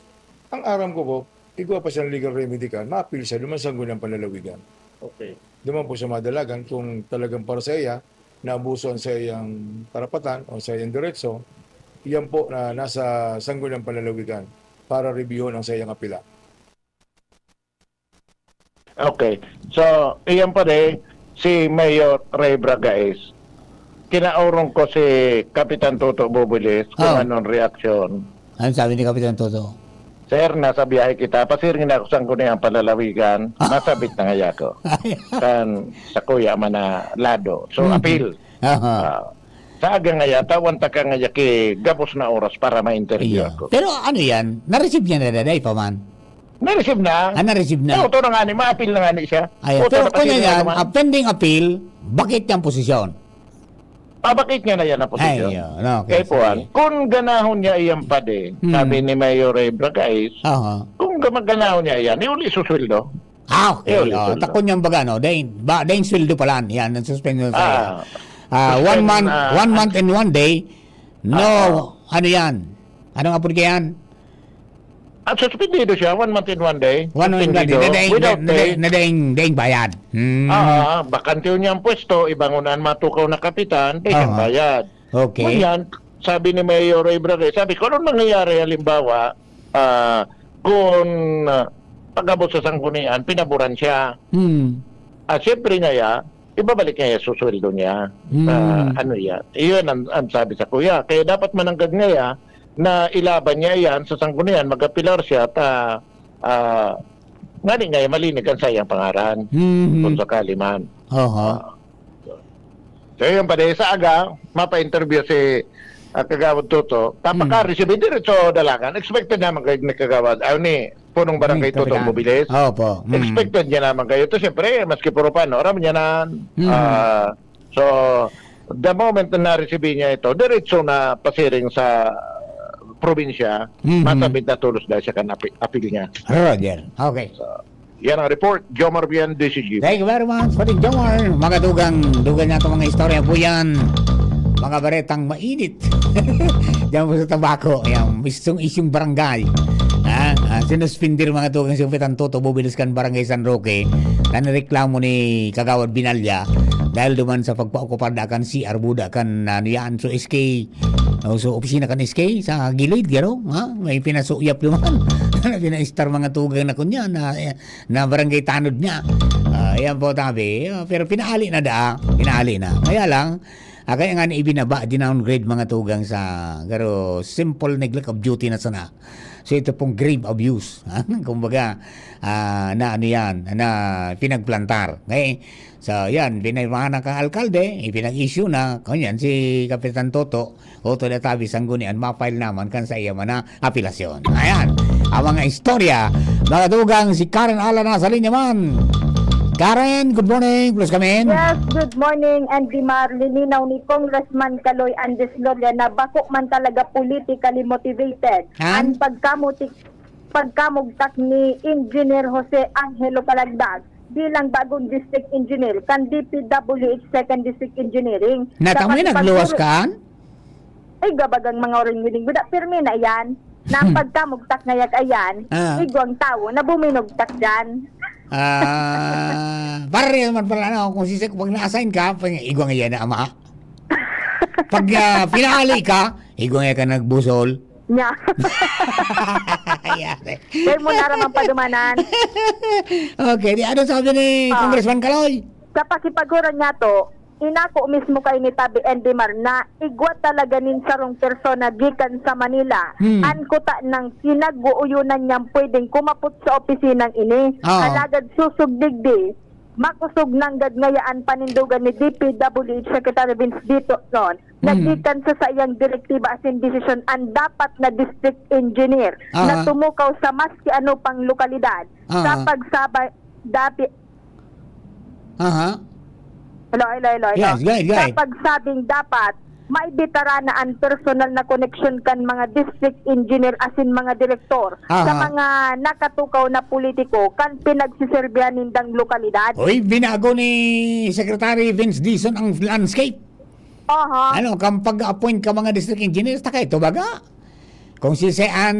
Ang aram ko po, igwa pa siya ng legal remedy ka, ma-appeal siya, lumansanggo ng panlalawigan. Okay. Duman po siya madalagan kung talagang para sa iya, naabuso sa iyang karapatan o sa iyang diretso, iyan po na nasa sanggol ng panlalawigan para reviewon ang sa iyang apila. Okay. So, iyan pa si Mayor Ray Bragais. Kinaurong ko si Kapitan Toto Bobiles kung anong reaksyon. Ano sabi ni Kapitan Toto? Sir, nasa biyahe kita. Pasiringin ako sa kunayang palalawigan. Nasabit na ngaya ko. Kan sa kuya man na lado. So, appeal. Sa aga ngaya, tawan ta ka ngaya ki gapos na oras para ma-interview ako. Pero ano yan? Na-receive niya na daday pa man? Na-receive na. Na-receive na? Ito na nga ni, ma-appeal na nga ni siya. Pero kung yan, pending appeal, bakit niyang posisyon? Bakit niya na yan ang posisyon? Okay, kung ganahon niya iyan pa sabi ni Mayor Ray Bragais, kung ganahon niya iyan, iuli susweldo. Okay. Takon niyang baga, no? Daing sweldo pala. Yan, ang suspension sa 1 month and 1 day. No, ano yan? Anong apod ka yan? Suspendido siya, 1 month and 1 day. 1 month and 1 day. Without pay. Na daing bayad. Bakante niya ang pwesto, ibangunan matukaw na kapitan, daing bayad. Okay. Ngayon, sabi ni Mayor Ray Bragais, sabi ko, anong mangyayari halimbawa kung pag-abot sa sanggunian, pinaburan siya. Siyempre niya, ibabalik niya susweldo niya. Ano yan? Iyon ang sabi sa kuya. Kaya dapat mananggag niya na ilaban niya yan sa sanggunian, mag-apilar siya at ngani nga malinig ang sayang pangaran kung sakali man. So yun pa sa aga, mapa-interview si Kagawad Toto, tapaka-receive diretso dalagan. Expected naman kayo ni Kagawad, ni Punong Barangay Toto Mobiles. Expected niya naman kayo. Ito siyempre, maski puro pa, no? Aram niya na. So, the moment na na-receive niya ito, diretso na pasiring sa probinsya, masabit na tulos dahil siya kan apil niya. Roger. Okay. So, yan ang report. Jomar Bian, DCG. Thank you very much for the Jomar. Mga dugan na ito mga istorya po yan. Mga baretang mainit. Diyan po sa Tabaco. Ayan, isyong barangay. Sinuspindir mga tugang si Kapitan Toto Bobiles kan Barangay San Roque na nireklamo ni Kagawad Binalya dahil duman sa pagpaokupad kan si Arbuda kan niyaan so SK so opisina kan SK sa gilid garo may pinasuyap duman pina-star mga tugang na kunya na barangay tanod niya ayan po tabi pero pinali na kaya lang kaya nga ibinaba dinowngrade mga tugang sa garo simple neglect of duty na sana. So ito pong grave abuse. Kumbaga, na ano yan, na pinagplantar. Okay? So yan, pinaymahan ng alkalde, ipinag-issue na, kanyan si Kapitan Toto, Oto na tabi sanggunian, mapile naman kan sa iya na apilasyon. Ayan, ang mga istorya, mga tugang si Karen Ala na sa linya man. Karen, good morning. Please come in. Yes, good morning. And Dimar, lininaw ni Congressman Kaloy Andes Gloria na bako man talaga politically motivated. Ang pagkamutik pagkamugtak ni Engineer Jose Angelo Palagdag bilang bagong district engineer kan DPWH 2nd District Engineering. Natamay nagluwas kan? Ay gabagang mga oring-wining buda pirmi na yan. Na ang pagkamugtak ngayak ayan, igwang tao na buminugtak dyan. Pare naman pala na kung sisik pag na-assign ka, igwang yan na ama. Pag pinali ka, igwang yan ka nagbusol. Nya. Kaya mo naramang padumanan. Okay, di ano sabi ni Congressman Kaloy? Sa pasipaguran niya to, inako mismo kay ni Tabi Endimar na igwa talaga nin sarong persona gikan sa Manila. Ankuta ng kinag-uuyunan niyang pwedeng kumapot sa opisinang ini. Alagad susugdigdi, makusog ng gagngayaan panindugan ni DPWH Secretary Vince Dito noon. Naggikan sa iyang direktiba as in decision ang dapat na district engineer na tumukaw sa maski ano pang lokalidad sa pagsabay Hello. Yes, go ahead. Sa pagsabing dapat maibitara na ang personal na connection kan mga district engineer as in mga direktor sa mga nakatukaw na politiko kan pinagsiserbihan nindang lokalidad. Uy, binago ni Secretary Vince Dison ang landscape. Ano, kang pag-appoint ka mga district engineers, taka ito baga? Kung si an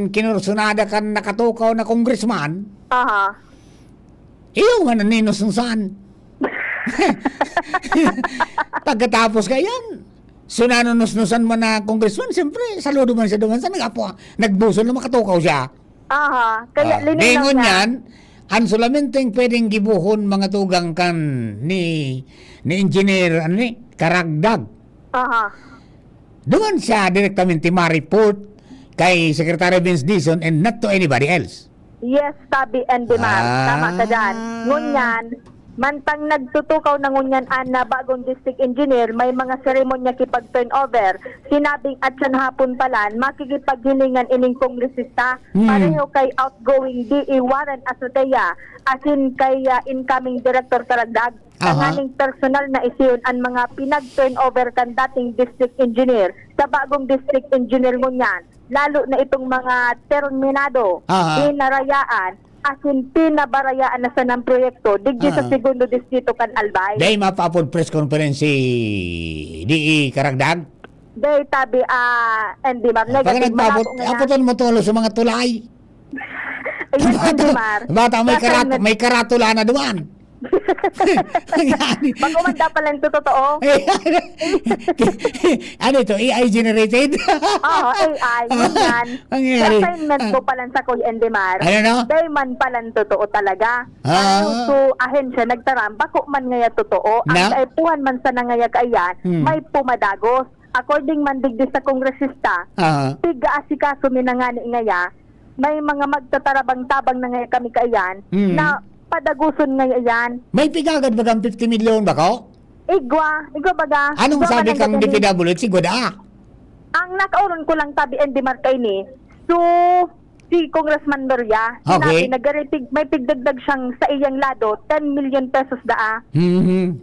kinursunada kan nakatukaw na congressman, iyo nga naninos ng saan. Pagkatapos ka yan, sunanunus-nusan mo na congressman, siyempre, saludo man siya duman sa nagbusol na makatukaw siya. Kaya lininaw na. Yan, ang solamenteng pwedeng gibuhon mga tugang kan ni engineer Karagdag. Duman siya direktamente ma-report kay Secretary Vince Dison and not to anybody else. Yes, Tabi Endimar. Tama ka dyan. Ngunyan, mantang nagtutukaw na ngunyan na bagong district engineer, may mga seremonya kipag-turnover. Sinabing at san hapon palan, makikipaghilingan ining kongresista, pareho kay outgoing DE Warren Azotea, asin kay incoming Director Karagdag. Ang personal na isiyon ang mga pinag-turnover kan dating district engineer sa bagong district engineer ngunyan. Lalo na itong mga terminado, pinarayaan, asin pinabarayaan na sa ng proyekto, digdi sa segundo distrito kan Albay. Day mapapod press conference si DE Karagdag? Day Tabi Endimar. Pag nagpapot, apoton mo tulo sa mga tulay. Ayun, Endimar. Bata, may karatula na duwan. Pag-umanda pala ito totoo. Ano ito? AI generated? Oo, AI. Yan. Assignment ko pala sa Kuya Endimar. Ano no? Dayman pala totoo talaga. So, ahensya nagtaram. Bako man ngaya totoo. Ang kaipuhan man sa nangaya kaayan, may pumadagos. According man digdi sa kongresista, tiga-asikaso minangani ngaya, may mga magtatarabang-tabang na ngaya kami kaayan, na padaguson ngayon. May pigagad bagang 50 million ba ko? Igwa baga. Anong sabi kang DPWH? Sigod Ang nakauron ko lang Tabi Endimar kay ni, so si Congressman Noria, may pigdagdag siyang sa iyang lado, 10 million pesos daa.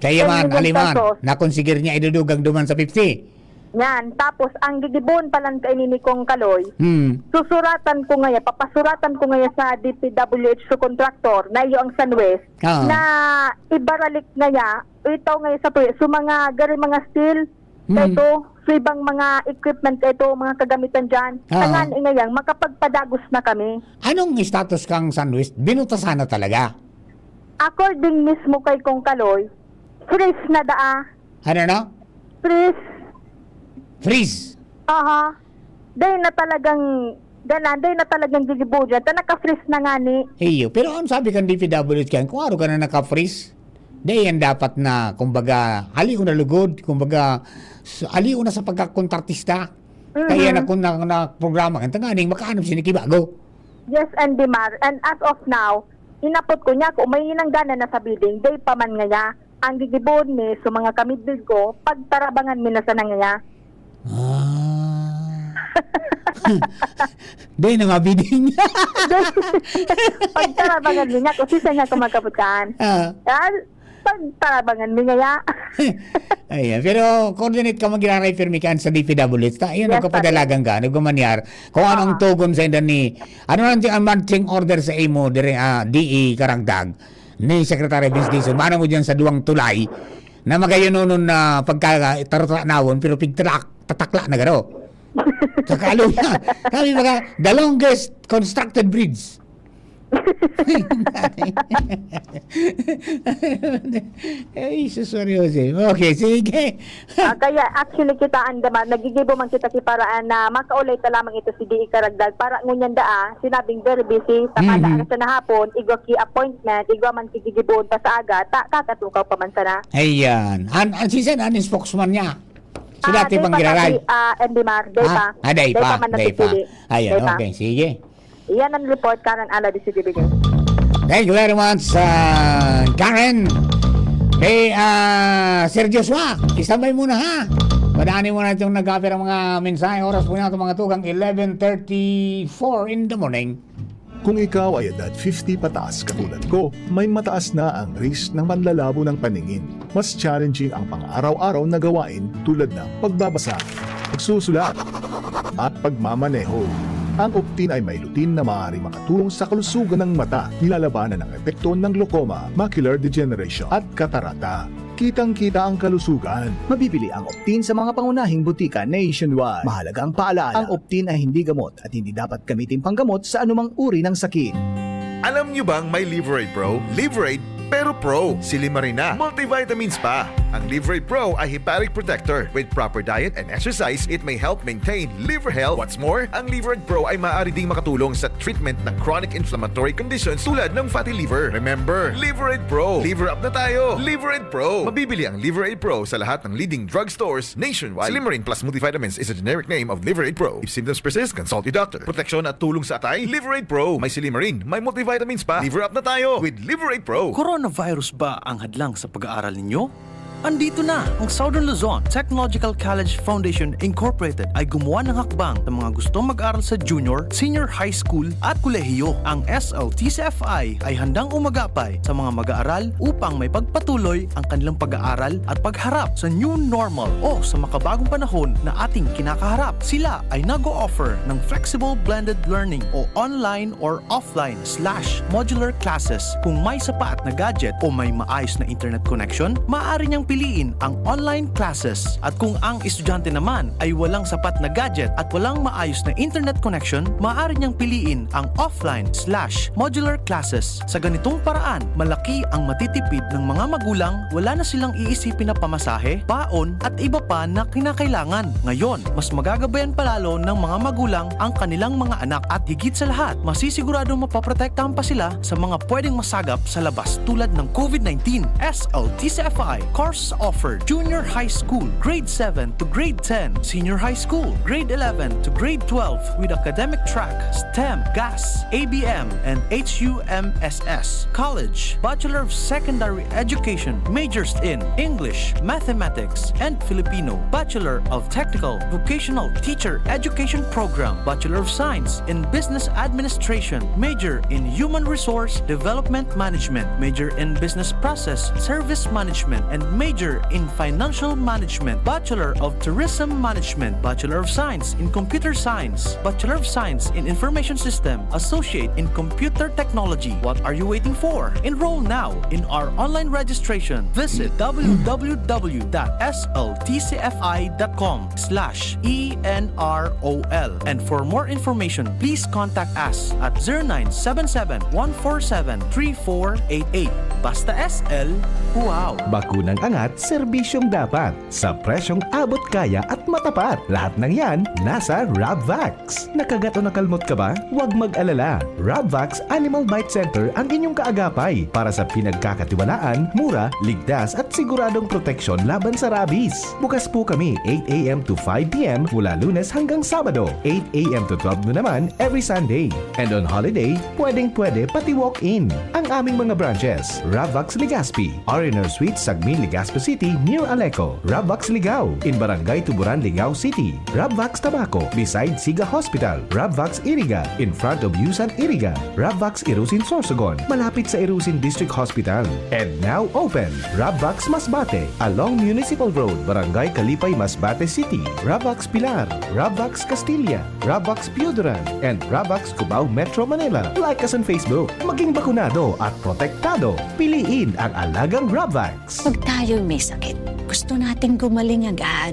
Kaya man, aliman, nakonsigir niya idudugang duman sa 50. Yan, tapos ang gigibon palang kay ni Kong Kaloy, susuratan ko ngayon, papasuratan ko ngayon sa DPWH contractor na iyo ang Sunwest, na ibaralik ngaya, ito ngayon sa so mga gari mga steel, ito, so ibang mga equipment ito, mga kagamitan dyan, tangan ngayang makapagpadagos na kami. Anong status kang Sunwest? Binutasan na talaga? According mismo kay Kong Kaloy, freeze na daa. Ano no? Freeze. Dahil na talagang gigibo dyan. Naka-freeze na nga ni. Iyo, pero ano sabi kang DPWH kung araw ka na naka-freeze, dahil yan dapat na, kumbaga, aliw na lugod, kumbaga, aliw na sa pagkakontraktista. Kaya na kung na-programa kang tanganing, makaanap sinikibago. Yes, Endimar. And as of now, inapot ko niya kung may inanggana na sa bidding, day pa man nga ang gigibon ni sa mga kamidbid ko, pagtarabangan mi na sa nangaya. Day na nga bidding. Pagtarabangan niya, kung sisa niya kumakaputan. Pagtarabangan niya. Ayan, pero coordinate ka mag-refer kan sa DPWH. Ayun, Yes, nagkapadalagan ka, nagmamanyar. Kung anong tugon sa indan ni, ano nang ang marching order sa imo, dire, DE Karagdag, ni Secretary Vince Dizon, mana mo dyan sa duwang tulay, na magayon nun na pagka-tarotanawon, pero tatakla na garo. Sa kaluya, kami mga, the longest constructed bridge. Ay, seryoso. Okay, sige. Kaya actually kita andaman, nagigibo man kita kiparaan na makaulay ta lamang ito si DE Karagdag para ngunyan sinabing very busy, takada na sa nahapon, igwa ki appointment, igwa man kigigibon ta sa aga, kakatukaw pa man sana. Ayan. Si Sen, ang spokesman niya? Si dati pang giraray? Endimar, day pa. Day pa. Ayan, Day pa. okay, sige. Iyan ang report kanan ala di CGB. Thank you very much, Karen. Hey, Sir Joshua, isabay muna ha. Padaanin mo na itong nag-offer ang mga mensahe. Oras po na itong mga tugang 11:34 in the morning. Kung ikaw ay edad 50 pataas katulad ko, may mataas na ang risk ng manlalabo ng paningin. Mas challenging ang pang-araw-araw na gawain tulad ng pagbabasa, pagsusulat, at pagmamaneho. Ang Optin ay may lutin na maaari makatulong sa kalusugan ng mata, nilalabanan ang epekto ng glaucoma, macular degeneration at katarata. Kitang-kita ang kalusugan. Mabibili ang Optin sa mga pangunahing butika nationwide. Mahalaga ang paalala, ang Optin ay hindi gamot at hindi dapat gamitin panggamot sa anumang uri ng sakit. Alam nyo bang may Liverade Pro? Liverade pero Pro. Si Limarina, multivitamins pa. Ang Liverade Pro ay hepatic protector. With proper diet and exercise, it may help maintain liver health. What's more, ang Liverade Pro ay maaari ding makatulong sa treatment ng chronic inflammatory conditions tulad ng fatty liver. Remember, Liverade Pro. Liver up na tayo. Liverade Pro. Mabibili ang Liverade Pro sa lahat ng leading drugstores nationwide. Limarin Plus Multivitamins is a generic name of Liverade Pro. If symptoms persist, consult your doctor. Proteksyon at tulong sa atay, Liverade Pro. May Silimarin, may multivitamins pa. Liver up na tayo with Liverade Pro. Coronavirus ba ang hadlang sa pag-aaral ninyo? Andito na ang Southern Luzon Technological College Foundation Incorporated ay gumawa ng hakbang sa mga gustong mag-aral sa junior, senior high school at kolehiyo. Ang SLTCFI ay handang umagapay sa mga mag-aaral upang may pagpatuloy ang kanilang pag-aaral at pagharap sa new normal o sa makabagong panahon na ating kinakaharap. Sila ay nag-o-offer ng flexible blended learning o online or offline/modular classes. Kung may sapat na gadget o may maayos na internet connection, maaari niyang piliin ang online classes. At kung ang estudyante naman ay walang sapat na gadget at walang maayos na internet connection, maaari niyang piliin ang offline/modular classes. Sa ganitong paraan, malaki ang matitipid ng mga magulang, wala na silang iisipin na pamasahe, baon at iba pa na kinakailangan. Ngayon, mas magagabayan palalo ng mga magulang ang kanilang mga anak at higit sa lahat, masisiguradong mapaprotektahan pa sila sa mga pwedeng masagap sa labas tulad ng COVID-19. SLTCFI course offered junior high school, grade 7 to grade 10, senior high school, grade 11 to grade 12 with academic track, STEM, GAS, ABM, and HUMSS. College, Bachelor of Secondary Education, majors in English, Mathematics, and Filipino. Bachelor of Technical Vocational Teacher Education Program, Bachelor of Science in Business Administration, major in Human Resource Development Management, major in Business Process Service Management, and major in Financial Management, Bachelor of Tourism Management, Bachelor of Science in Computer Science, Bachelor of Science in Information System, Associate in Computer Technology. What are you waiting for? Enroll now in our online registration. Visit www.sltcfi.com/ENROL. And for more information, please contact us at 0977-147-3488. Basta SL, wow! Bakunang angat, serbisyong dapat. Sa presyong abot kaya at matapat. Lahat ng yan, nasa Rabvax. Nakagat o nakalmot ka ba? Huwag mag-alala. Rabvax Animal Bite Center ang inyong kaagapay para sa pinagkakatiwalaan, mura, ligtas at siguradong proteksyon laban sa rabies. Bukas po kami 8 a.m. to 5 p.m. mula Lunes hanggang Sabado, 8 a.m. to 12 noon naman every Sunday. And on holiday, pwedeng-pwede pati walk-in. Ang aming mga branches, Ravvax Legazpi, R&R Suite, Sagmin, Legazpi City, near Aleco. Ravvax Ligao, in Barangay Tuburan, Ligao City. Ravvax Tabaco, beside Siga Hospital. Ravvax Iriga, in front of Yusan Iriga. Ravvax Irusin Sorsogon, malapit sa Irusin District Hospital. And now open, Ravvax Masbate, along Municipal Road, Barangay Kalipay, Masbate City. Ravvax Pilar, Ravvax Castilla, Ravvax Piuduran, and Ravvax Cubao Metro Manila. Like us on Facebook. Maging bakunado at protektado. Piliin ang alagang Ravvax. Pag tayo may sakit, gusto nating gumaling agad.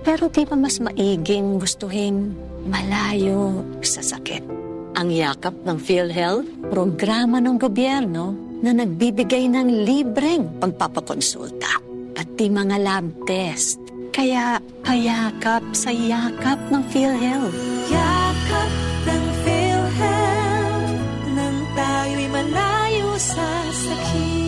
Pero di ba mas maiging gustuhin malayo sa sakit? Ang yakap ng PhilHealth, programa ng gobyerno na nagbibigay ng libreng pagpapakonsulta, pati mga lab test. Kaya payakap sa yakap ng PhilHealth. Yakap ng PhilHealth nang tayo'y malayo sa sakit.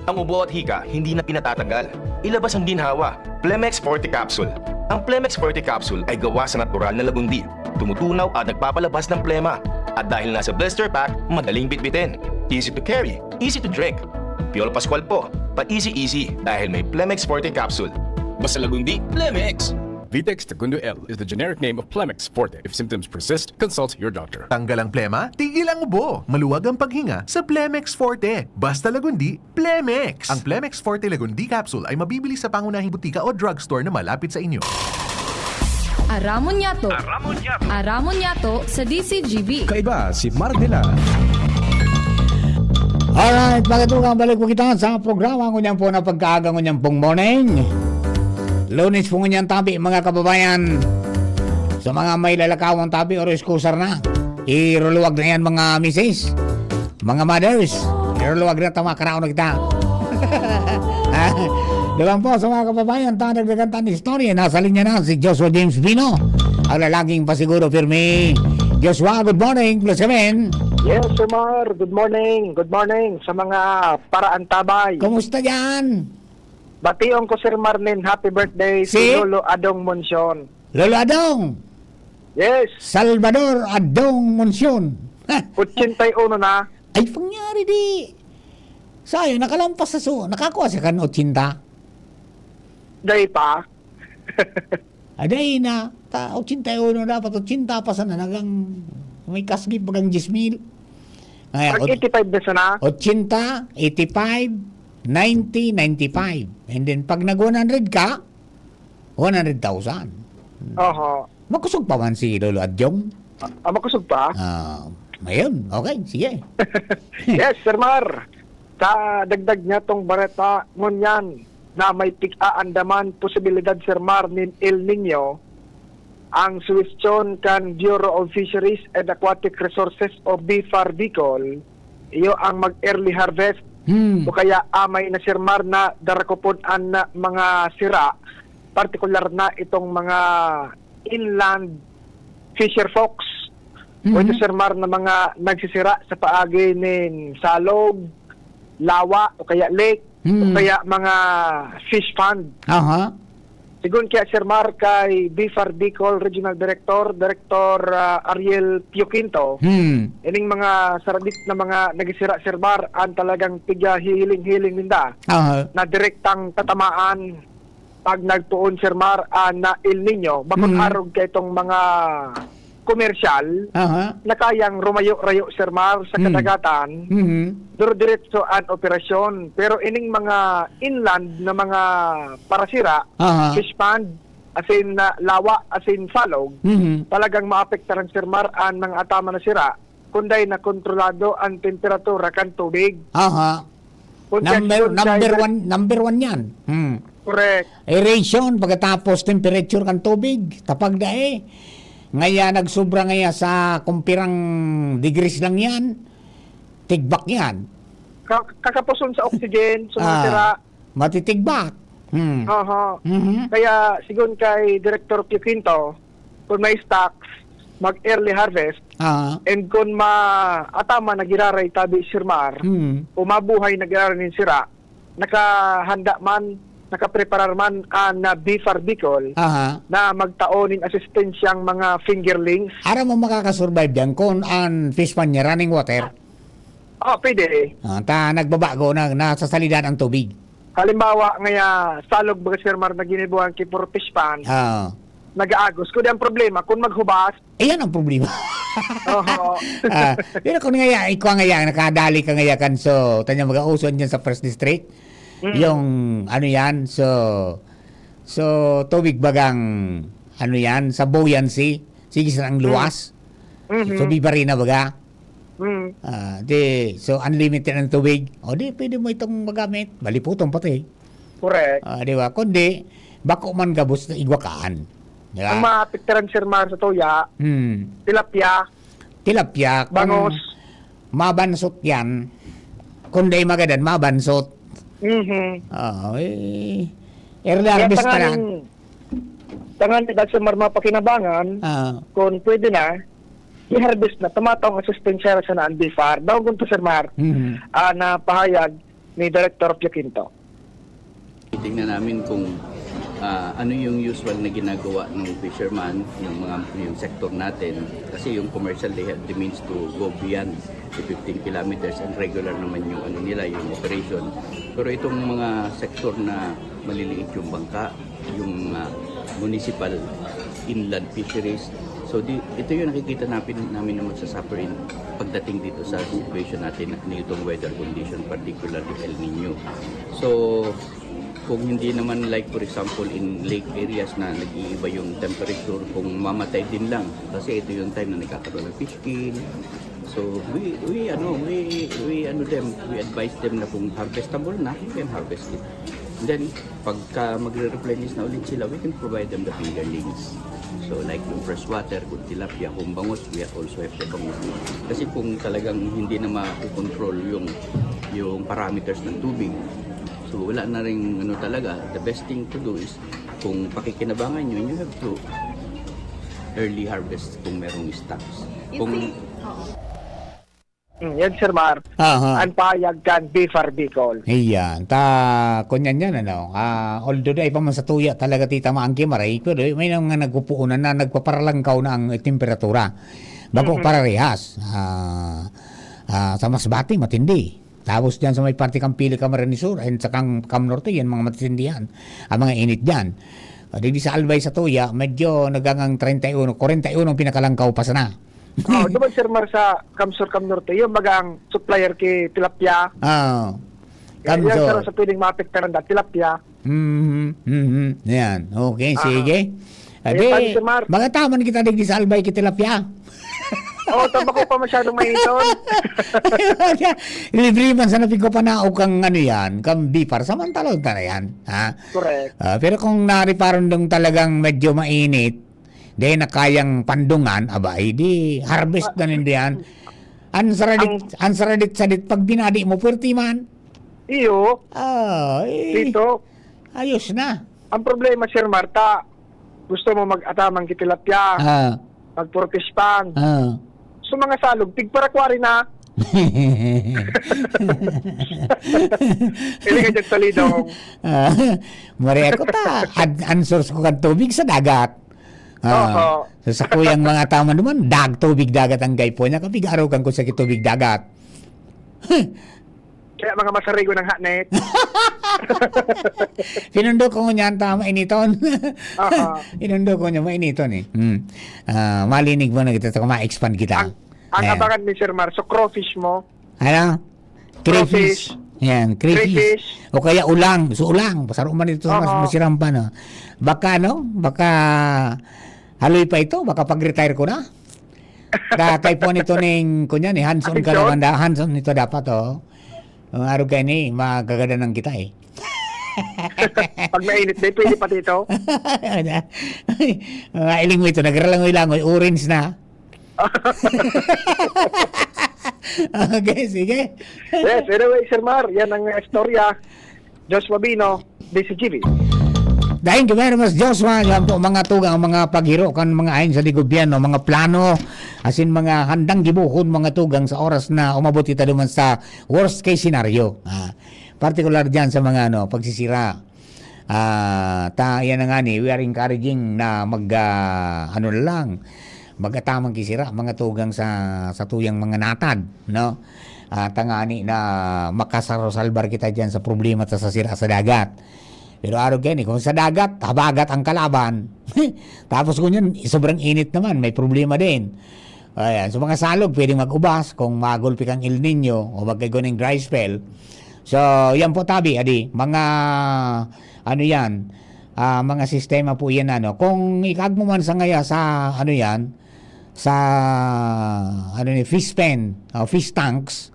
Ang ubo at hika hindi na pinatatanggal. Ilabas ang ginhawa. Plemex Forte Capsule. Ang Plemex Forte Capsule ay gawa sa natural na lagundi. Tumutunaw at nagpapalabas ng plema. At dahil nasa blister pack, madaling bitbitin. Easy to carry, easy to drink. Piolo Pascual po, pa-easy dahil may Plemex Forte Capsule. Basta lagundi, Plemex! Vitex Segundo L is the generic name of Plemex Forte. If symptoms persist, consult your doctor. Tanggal ang plema, tigil ang ubo. Maluwag ang paghinga sa Plemex Forte. Basta lagundi, Plemex. Ang Plemex Forte Lagundi Capsule ay mabibili sa pangunahing butika o drugstore na malapit sa inyo. Aramon Yato. Aramon Yato sa DCGB. Kaiba si Mardela. Alright, pagkatugang balik po kita sa programa ko niyan po na pagkaaga ko niyan pong morning. Lunes po niyan tabi mga kababayan. Sa mga may lalakawang tabi o eskusar na. Iruluwag na yan mga misis. Mga mothers. Iruluwag na tama karao na kita. Diban po sa mga kababayan, tanagdagan tayo istorya. Nasa linya na si Joshua James Pino. Ang lalaking pasiguro firme. Joshua, good morning. Plus kami. Yes, Sir Mar. Good morning. Good morning sa mga paraan tabay. Kumusta yan? Bationg ko, Sir Marlin. Happy birthday si Lolo Adong Monsion. Lolo Adong? Yes. Salvador Adong Monsion. 81 na. Ay, pangyari di. Sayo, nakalampas sa nakakuha sa kan 80. Day pa. Aday na. 81 dapat 80 pa sana nagang may kasgip bagang 10,000. Pag 85 na sana? 80, 85, 90, 95. And then pag nag 100 ka, 100,000. Oho. Makusog pa man si Lolo Adjong. Makusog pa? Ngayon, okay, sige. Yes, Sir Mar. Sa dagdag niya tong bareta ngunyan na may tig-aandaman posibilidad, Sir Mar, nin El Nino, ang suwestyon kan Bureau of Fisheries and Aquatic Resources o BFAR Bicol, iyo ang mag-early harvest o kaya amay na, Sir Mar, na darakoponan na mga sira, partikular na itong mga inland fisher folks o ito, Sir Mar, na mga nagsisira sa paagi nin salog, lawa o kaya lake o kaya mga fish pond. Sigun kaya, Sir Mar, kay BFAR Bicol Regional Director Ariel Pioquinto, ining mga saradit na mga nagisira, Sir Mar, ang talagang tiga hiling-hiling ninda na direktang tatamaan pag nagtuon, Sir Mar, na El Nino, bakong arog kay itong mga komersyal na kayang rumayo-rayo, Sir Mar, sa kadagatan, duro-diretso ang operasyon. Pero ining mga inland na mga parasira, fish pond, as in lawa, as in falog, talagang maapektaran, Sir Mar, ang mga atama na sira, kunday na kontrolado ang temperatura kan tubig. Number one yan. Correct. Aeration, pagkatapos temperature kan tubig, tapag dae. Ngaya nagsobra ngaya sa kumpirang degrees lang yan, tigbak yan. Kakapuson sa oxygen, sumasira. Matitigbak. Kaya sigun kay Director Pioquinto, kung may stocks, mag-early harvest, and kung atama nagiraray tabi, Sir Mar, umabuhay nagiraray nin sira, nakahanda man, nakapreparar man na BFAR Bicol na magtaonin asistensyang mga fingerlings. Ara mo makakasurvive yan kung ang fish pan niya running water? Pwede. Nagbabago na nasa salidad ang tubig. Halimbawa, ngaya salog baga Sir Mar na ginibuhan kay puro fish pan, nag-aagos. Kung ang problema, kung maghubas, yan ang problema. oho. Pero kung ngaya, ikaw ngaya, nakadali ka ngaya kan so, tanya mag-auson dyan sa First District, yung, ano yan, so, tubig bagang, ano yan, sa buoyancy, sige sa ang luwas, so bibari na baga, so unlimited ang tubig, pwede mo itong magamit, baliputong pati. Correct. Di ba? Kundi, bako man gabos na igwakaan. Diba? Ang mapiktaran Sir Mar sa tuya, tilapia, bangos, mabansot yan, kundi magadan, mabansot. Early harvest ka na. Tangan ni Sir Mar mapakinabangan, kung pwede na, i-harvest na, tumatawang asistensya sa naan BIFAR. Daw kung to Sir Mar, na pahayag ni Director Piaquinto. Tingnan namin kung ano yung usual na ginagawa ng fisherman, yung sector natin. Kasi yung commercial, they have the means to go beyond the 15 kilometers and regular naman yung ano nila, yung operation. Pero itong mga sektor na maliliit yung bangka, yung municipal inland fisheries, so ito yung nakikita namin na magsasufferin pagdating dito sa situation natin nitong weather condition, particularly El Nino. So, kung hindi naman like for example in lake areas na nag-iiba yung temperature, kung mamatay din lang kasi ito yung time na nagkakaroon ng fish kill. So we advise them na kung harvestable na, we can harvest it. And then pagka magre-replenish na ulit sila, we can provide them the fingerlings. So like yung freshwater, kung tilapia, kung bangus, we also have the bangus. Kasi kung talagang hindi na makukontrol yung parameters ng tubig, so wala na rin talaga. The best thing to do is kung pakikinabangan nyo, you have to early harvest kung merong stocks. Yan Sir Mar, ang pahayag kan BIFAR Bicol. Iyan, kunyan yan, although ay pa man sa tuya talaga tita maangki maray, pero may nga nagpupuunan na nagpaparalangkaw na ang temperatura. Bago pararehas, sa Masbate, matindi. Tapos dyan sa may parte Kampili, Camarines Sur, and sa Cam Norte, yan mga matitindihan, ang mga init dyan. Di sa Albay sa Tuya, medyo nagangang 41 pinakalangkaw pa sana. Diba Sir Mar sa Cam Sur, Cam Norte, yung bagang supplier kay tilapia. Yan Sir, sa pwedeng maapektaran na tilapia. Yan, okay, sige. Mga taman kita digdi sa Albay kay tilapia. Tama ko pa masyadong mainiton. Libre man sa napig ko pa na o kang yan, kang BIFAR, samantalon na yan. Correct. Pero kung nariparon dong talagang medyo mainit, dahil na kayang pandungan, di harvest na hindi yan. Ansaradit sadit pag binadi mo, pwerte man. Iyo. Dito. Ayos na. Ang problema Sir Marta, gusto mo mag-atamang kitilapya, mag-portispang. So mga salog, tigparakwari na. Hindi ka dyan salidong. Maria ko answers ko kan tubig sa dagat. So sa kuyang mga tama naman, tubig dagat ang gaypo niya. Kapag araw kan ko sa tubig dagat. Kaya mga masarigo ng hatnet. Pinundo ko niyan tama initon. Pinundo ko niya mainiton malinig mo na kita sa ma-expand kita. Ang abangan ni Sir Mar, so crawfish mo. Ano? Crayfish. Yan, crayfish. O kaya ulang. So ulang. Pasaro man ito sa masirampa na. Baka haloy pa ito. Baka pag-retire ko na. Tatay po nito ng kunyan Hanson ka naman. Hanson nito dapat Ang araw kayo magagada ng kita Pag mainit na, pwede pa dito. Iling mo ito, nagralangoy-langoy, orange na. Okay, sige. Yes, anyway, Sir Mar, yan ang istorya. Joshua Bino, DCGV. Thank you very much, Joshua. Yan po mga tugang, mga paghiro kan mga ayon sa di gobyerno, mga plano, asin mga handang gibuhon mga tugang sa oras na umabot kita duman sa worst case scenario. Particular dyan sa mga pagsisira. Yan na nga we are encouraging na magatamang kisira mga tugang sa tuyang mga natad, no? tangani na makasarosalbar kita dyan sa problema at sa sira sa dagat. Pero araw gani, kung sa dagat, habagat ang kalaban. Tapos kung yun, sobrang init naman, may problema din. Ayan, so mga salog, pwedeng mag-ubas kung magulpi kang El Nino o magkagawa ng dry spell. So, yan po tabi, adi, mga, ano yan, mga sistema po yan, ano. Kung ikagmo man sa ngaya sa, ano yan, sa, ano ni, fish pen, fish tanks,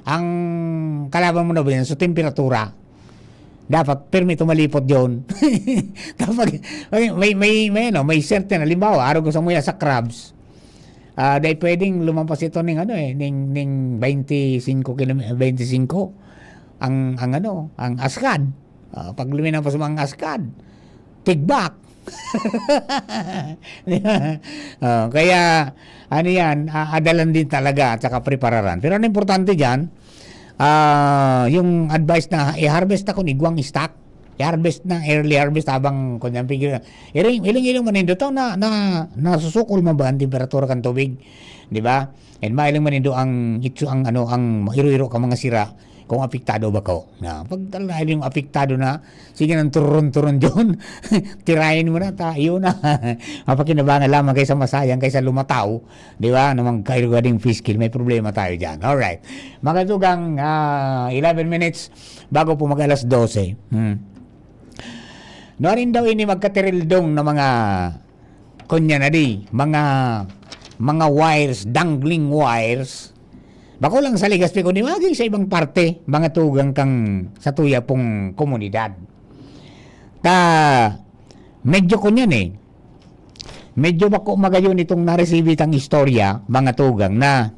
ang kalaban mo na ba yan, so temperatura, dapat permito malipot yon. Kapag may certain halimbawa araw gusto mo yan sa crabs, dahil pwedeng lumampas ito ning ning 25 ang askad. Pag luminampas mo ang askad, tigbak. Kaya ano yan, adalan din talaga at saka prepararan. Pero ang importante diyan, yung advice na i-harvest na kung igwang stock, i-harvest na early harvest habang kunyang pigil. Iling manindo to na nasusukol mo ba ang temperatura kan tubig, di ba? And mailing manindo ang iro-iro ka mga sira kung apektado ba ko. Na pag talaga yung apektado na, sige nang turon-turon diyon. Tirayin mo na tayo na. Mapakinabangan lamang kaysa masayang kaysa lumataw, di ba? Namang regarding fish kill, may problema tayo diyan. All right. Mga tugang 11 minutes bago po mag-alas 12. Noon daw ini magkatirildong na mga kunya na di, mga wires, dangling wires. Bako lang sa Legazpi kundi maging sa ibang parte, mga tugang kang sa tuya pong komunidad. Medyo kunyan medyo bako magayon itong nareceive itang istorya, mga tugang na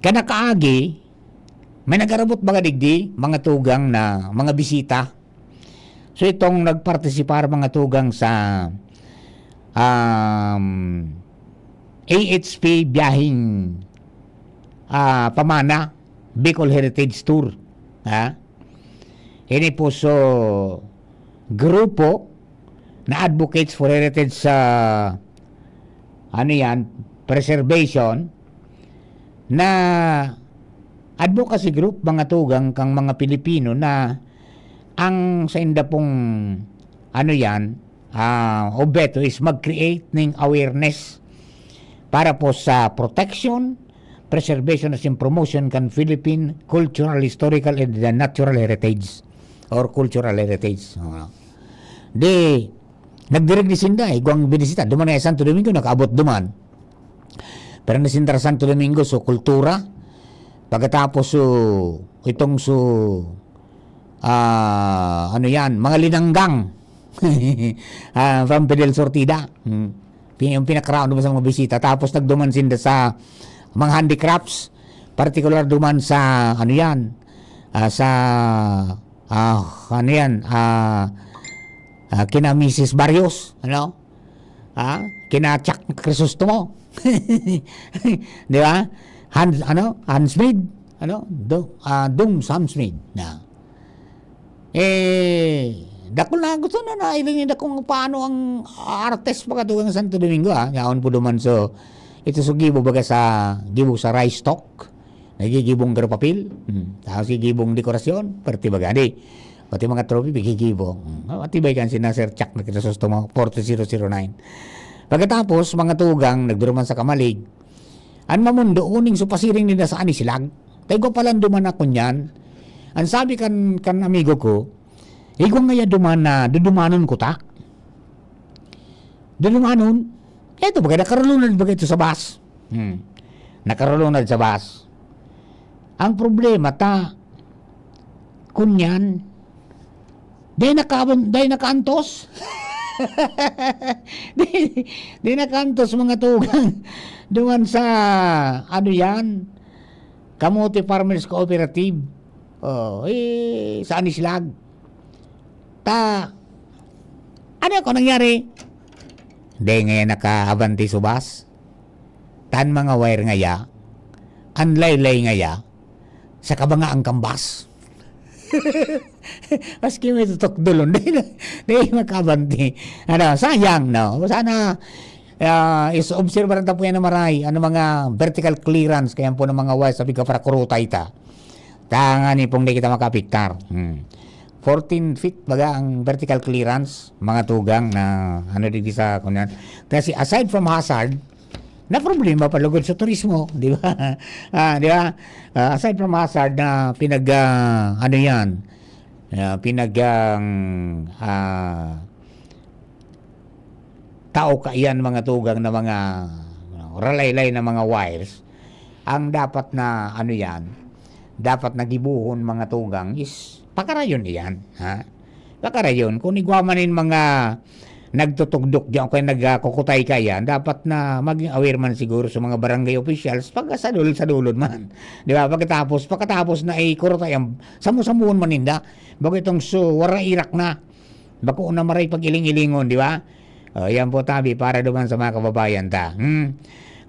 kanakaagi, may nagarabot mga digdi, mga tugang na mga bisita. So itong nagpartisipar mga tugang sa AHP biyahing Pamana Bicol Heritage Tour. Ini po so grupo na advocates for heritage sa preservation na advocacy group mga tugang kang mga Pilipino na ang sa inda pong objeto is mag-create ng awareness para po sa protection, preservation and promotion kan Philippine cultural, historical and natural heritage or cultural heritage. Di nagdirect ni Sinda guang binisita duman ay Santo Domingo nakaabot duman. Pero na Sinda Santo Domingo so kultura pagkatapos itong mga linanggang from Fidel Sortida. Yung pinakaraon duman sa mga bisita tapos nagduman Sinda sa mga handicrafts, particular duman sa kina Mrs. Barrios, kina Chuck Crisostomo, di ba? Handsmade, Dooms Handsmade. Dakol na gusto na ilingin akong paano ang artist pagkatugang Santo Domingo, yaon po duman so ito so gibo baga sa rice stock, nagigibong garapapil, tapos gigibong dekorasyon, pati baga pati mga trophy gigibong. Matibay kan si Sir Chuck na Crisostomo 40009. Pagkatapos mga tugang nagduruman sa Kamalig, an mamundo uning supasiring nila sa Anisilag. Tayo ko palang duman ako niyan. Ang sabi kan amigo ko, igwang ngaya dumanon ko ta. Dumanon. Ito bagay, nakarulunad bagay ito sa bus. Nakarulunad sa bus. Ang problema kunyan, day nakaantos. Day nakaantos mga tugang. Duman sa, Kamote Farmers Cooperative. Sa Anislag. Ano ako nangyari? Day ngayon nakahabanti subas. Tan mga wire ngaya, anlaylay ngaya, sa kabanga ang kambas. Maski may tutok dulon, day makabanti. Sayang, no? Sana is observer ta po yan na maray ano mga vertical clearance kaya po ng mga wires sabi ka para kurutay ta tangani pong di kita makapiktar 14 feet baga ang vertical clearance mga tugang na ano di sa kunyan kasi aside from hazard na problema pa lugod sa turismo di ba di ba aside from hazard na ano yan tao kaiyan mga tugang na mga ralaylay na mga wires ang dapat na ano yan dapat nagibuhon mga tugang is pakarayon iyan ha pakarayon kung igwamanin mga nagtutugdok diyan kaya nagkukutay ka yan dapat na maging aware man siguro sa mga barangay officials pag sa dulod man di ba pagkatapos na kurutay ang samu-samuon maninda bago itong wara irak na bako na maray pag iling-ilingon di ba yan po tabi para duman sa mga kababayan ta.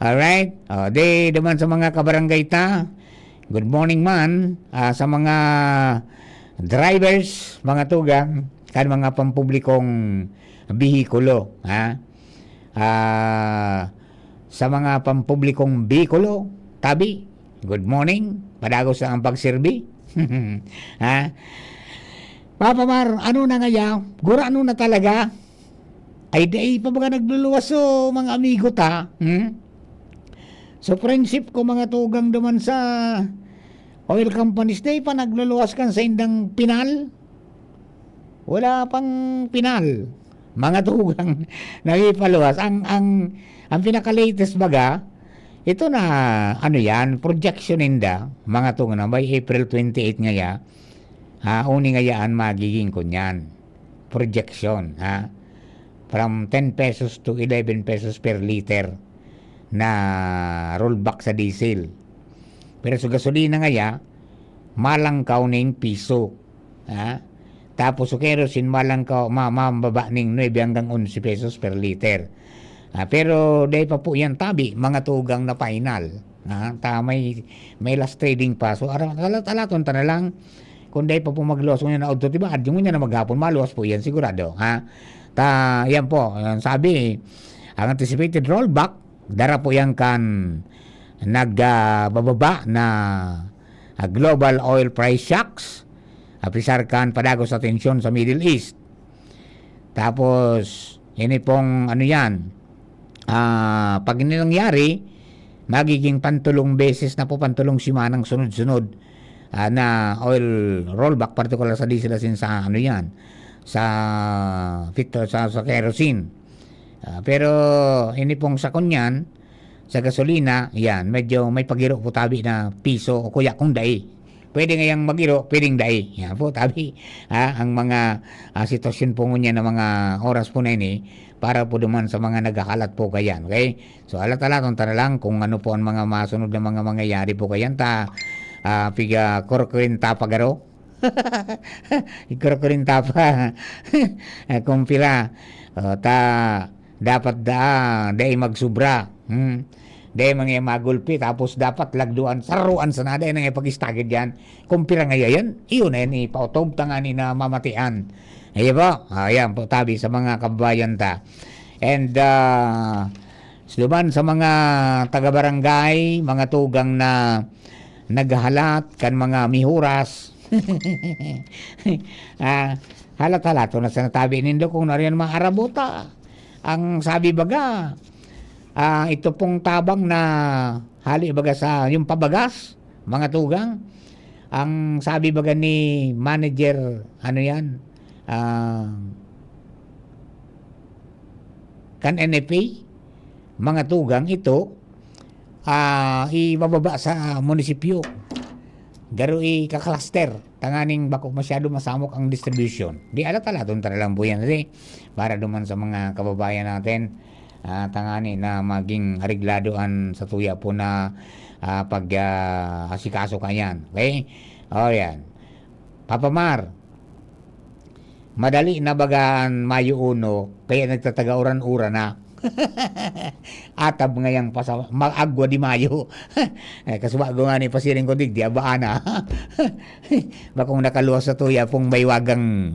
Alright? Di duman sa mga kabarangay ta. Good morning man sa mga drivers, mga tugang, kan mga pampublikong bihikulo. Sa mga pampublikong bihikulo, tabi, good morning. Padagos ang pagserbi. Papa Mar, ano na nga yan? Gura ano na talaga? Ay day pa baga nagluluwas so mga amigo ta so friendship ko mga tugang duman sa oil companies day pa nagluluwas kan sa indang pinal wala pang pinal mga tugang nagipaluwas ang pinaka-latest baga ito na ano yan projection inda mga tugang na by April 28 ngaya uni ngayaan magiging kunyan projection from 10 pesos to 11 pesos per liter na rollback sa diesel. Pero sa gasolina ngaya, malangkaw ning piso. Tapos sa kerosene, malangkaw, mababa ning 9 hanggang 11 pesos per liter. Pero dahil pa po yan tabi, mga tugang na final. May last trading pa. So, talaton ta na lang, kung dahil pa po magluwas ko na auto, diba? Yung na maghapon, maluwas po yan, sigurado. Yan po, sabi, ang anticipated rollback, dara po yan kan nagbababa na global oil price shocks, apisar kan padagos sa tensyon sa Middle East. Tapos, ini pong ano yan, pag nangyari, magiging pantulong beses na po, pantulong simanang sunod-sunod na oil rollback, particular sa diesel asin sa ano yan, sa kerosene. Pero ini pong sa kunyan sa gasolina, yan, medyo may pagiro po tabi na piso o kuya kung dai. Pwede ngayang magiro, pwedeng dai. Yan po tabi. Ang mga sitwasyon po niya na mga oras po na ini para po duman sa mga nagkakalat po kayan. Okay? So alat-alaton ta na lang kung ano po ang mga masunod na mga mangyayari po kayan ta piga korkurinta pagaro. Ikrokurinta pa kung pila ta dapat dai magsubra dai mga magulpi tapos dapat lagduan saruan sa nada nang ipagistagid yan kung pila ngayon iyon na yan ipautob tangani na mamatian ayan po ayan po tabi sa mga kababayan ta and suban sa mga taga-barangay mga tugang na naghalat kan mga mihuras halat-halato na sa natabi nindo kung nariyan mga arabota ang sabi baga ito pong tabang na hali baga sa yung pabagas mga tugang ang sabi baga ni manager ano yan kan NFA mga tugang ito ibababa sa munisipyo garo kakluster tanganing bako masyado masamok ang distribution di alat-alaton ta lang po yan para duman sa mga kababayan natin tangani na maging arigladoan sa tuya po na pag asikaso kanyan okay yan Papa Mar madali na bagaan Mayo 1 kaya nagtatagauran-ura na atab ngayang mag-agwa di Mayo kasubago nga ni pasiring ko di abaan na bakong nakaluwas sa tuya pong may wagang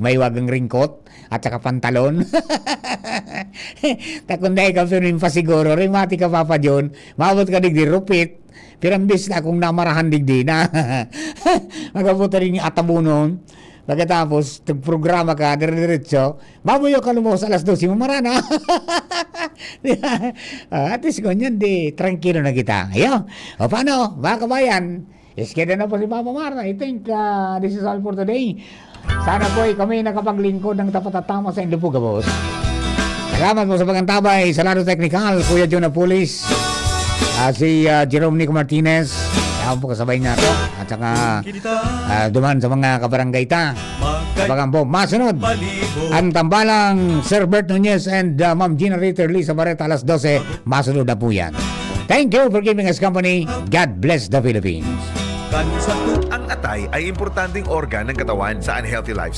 ringkot at saka pantalon Takunday ka pero pa siguro, rimati ka Papa John, maabot ka digdi rupit, pirambis na akong namarahan digdi na. Magabuta rin yung atabunon. Pagkatapos, programa ka, dire-diretso, baboy ka lumos alas 12, mamarana. At least ganyan, di, tranquilo na kita. Ayo, o paano, mga kabayan, iskeda na po si Papa Mar. I think this is all for today. Sana po kami nakapaglingkod ng tapat at tama sa Indopuga, boss. Salamat po sa pagantabay, sa lado technical, Kuya John Apulis, si Jerome Nico Martinez, ako po kasabay niya ito, at saka duman sa mga kabarangay ta. Kabagan po, masunod ang tambalang Sir Bert Nunez and Ma'am Gina Ritter Lisa Barreta alas 12, masunod na po yan. Thank you for giving us company. God bless the Philippines. Ang atay ay importanteng organ ng katawan sa unhealthy lifestyle.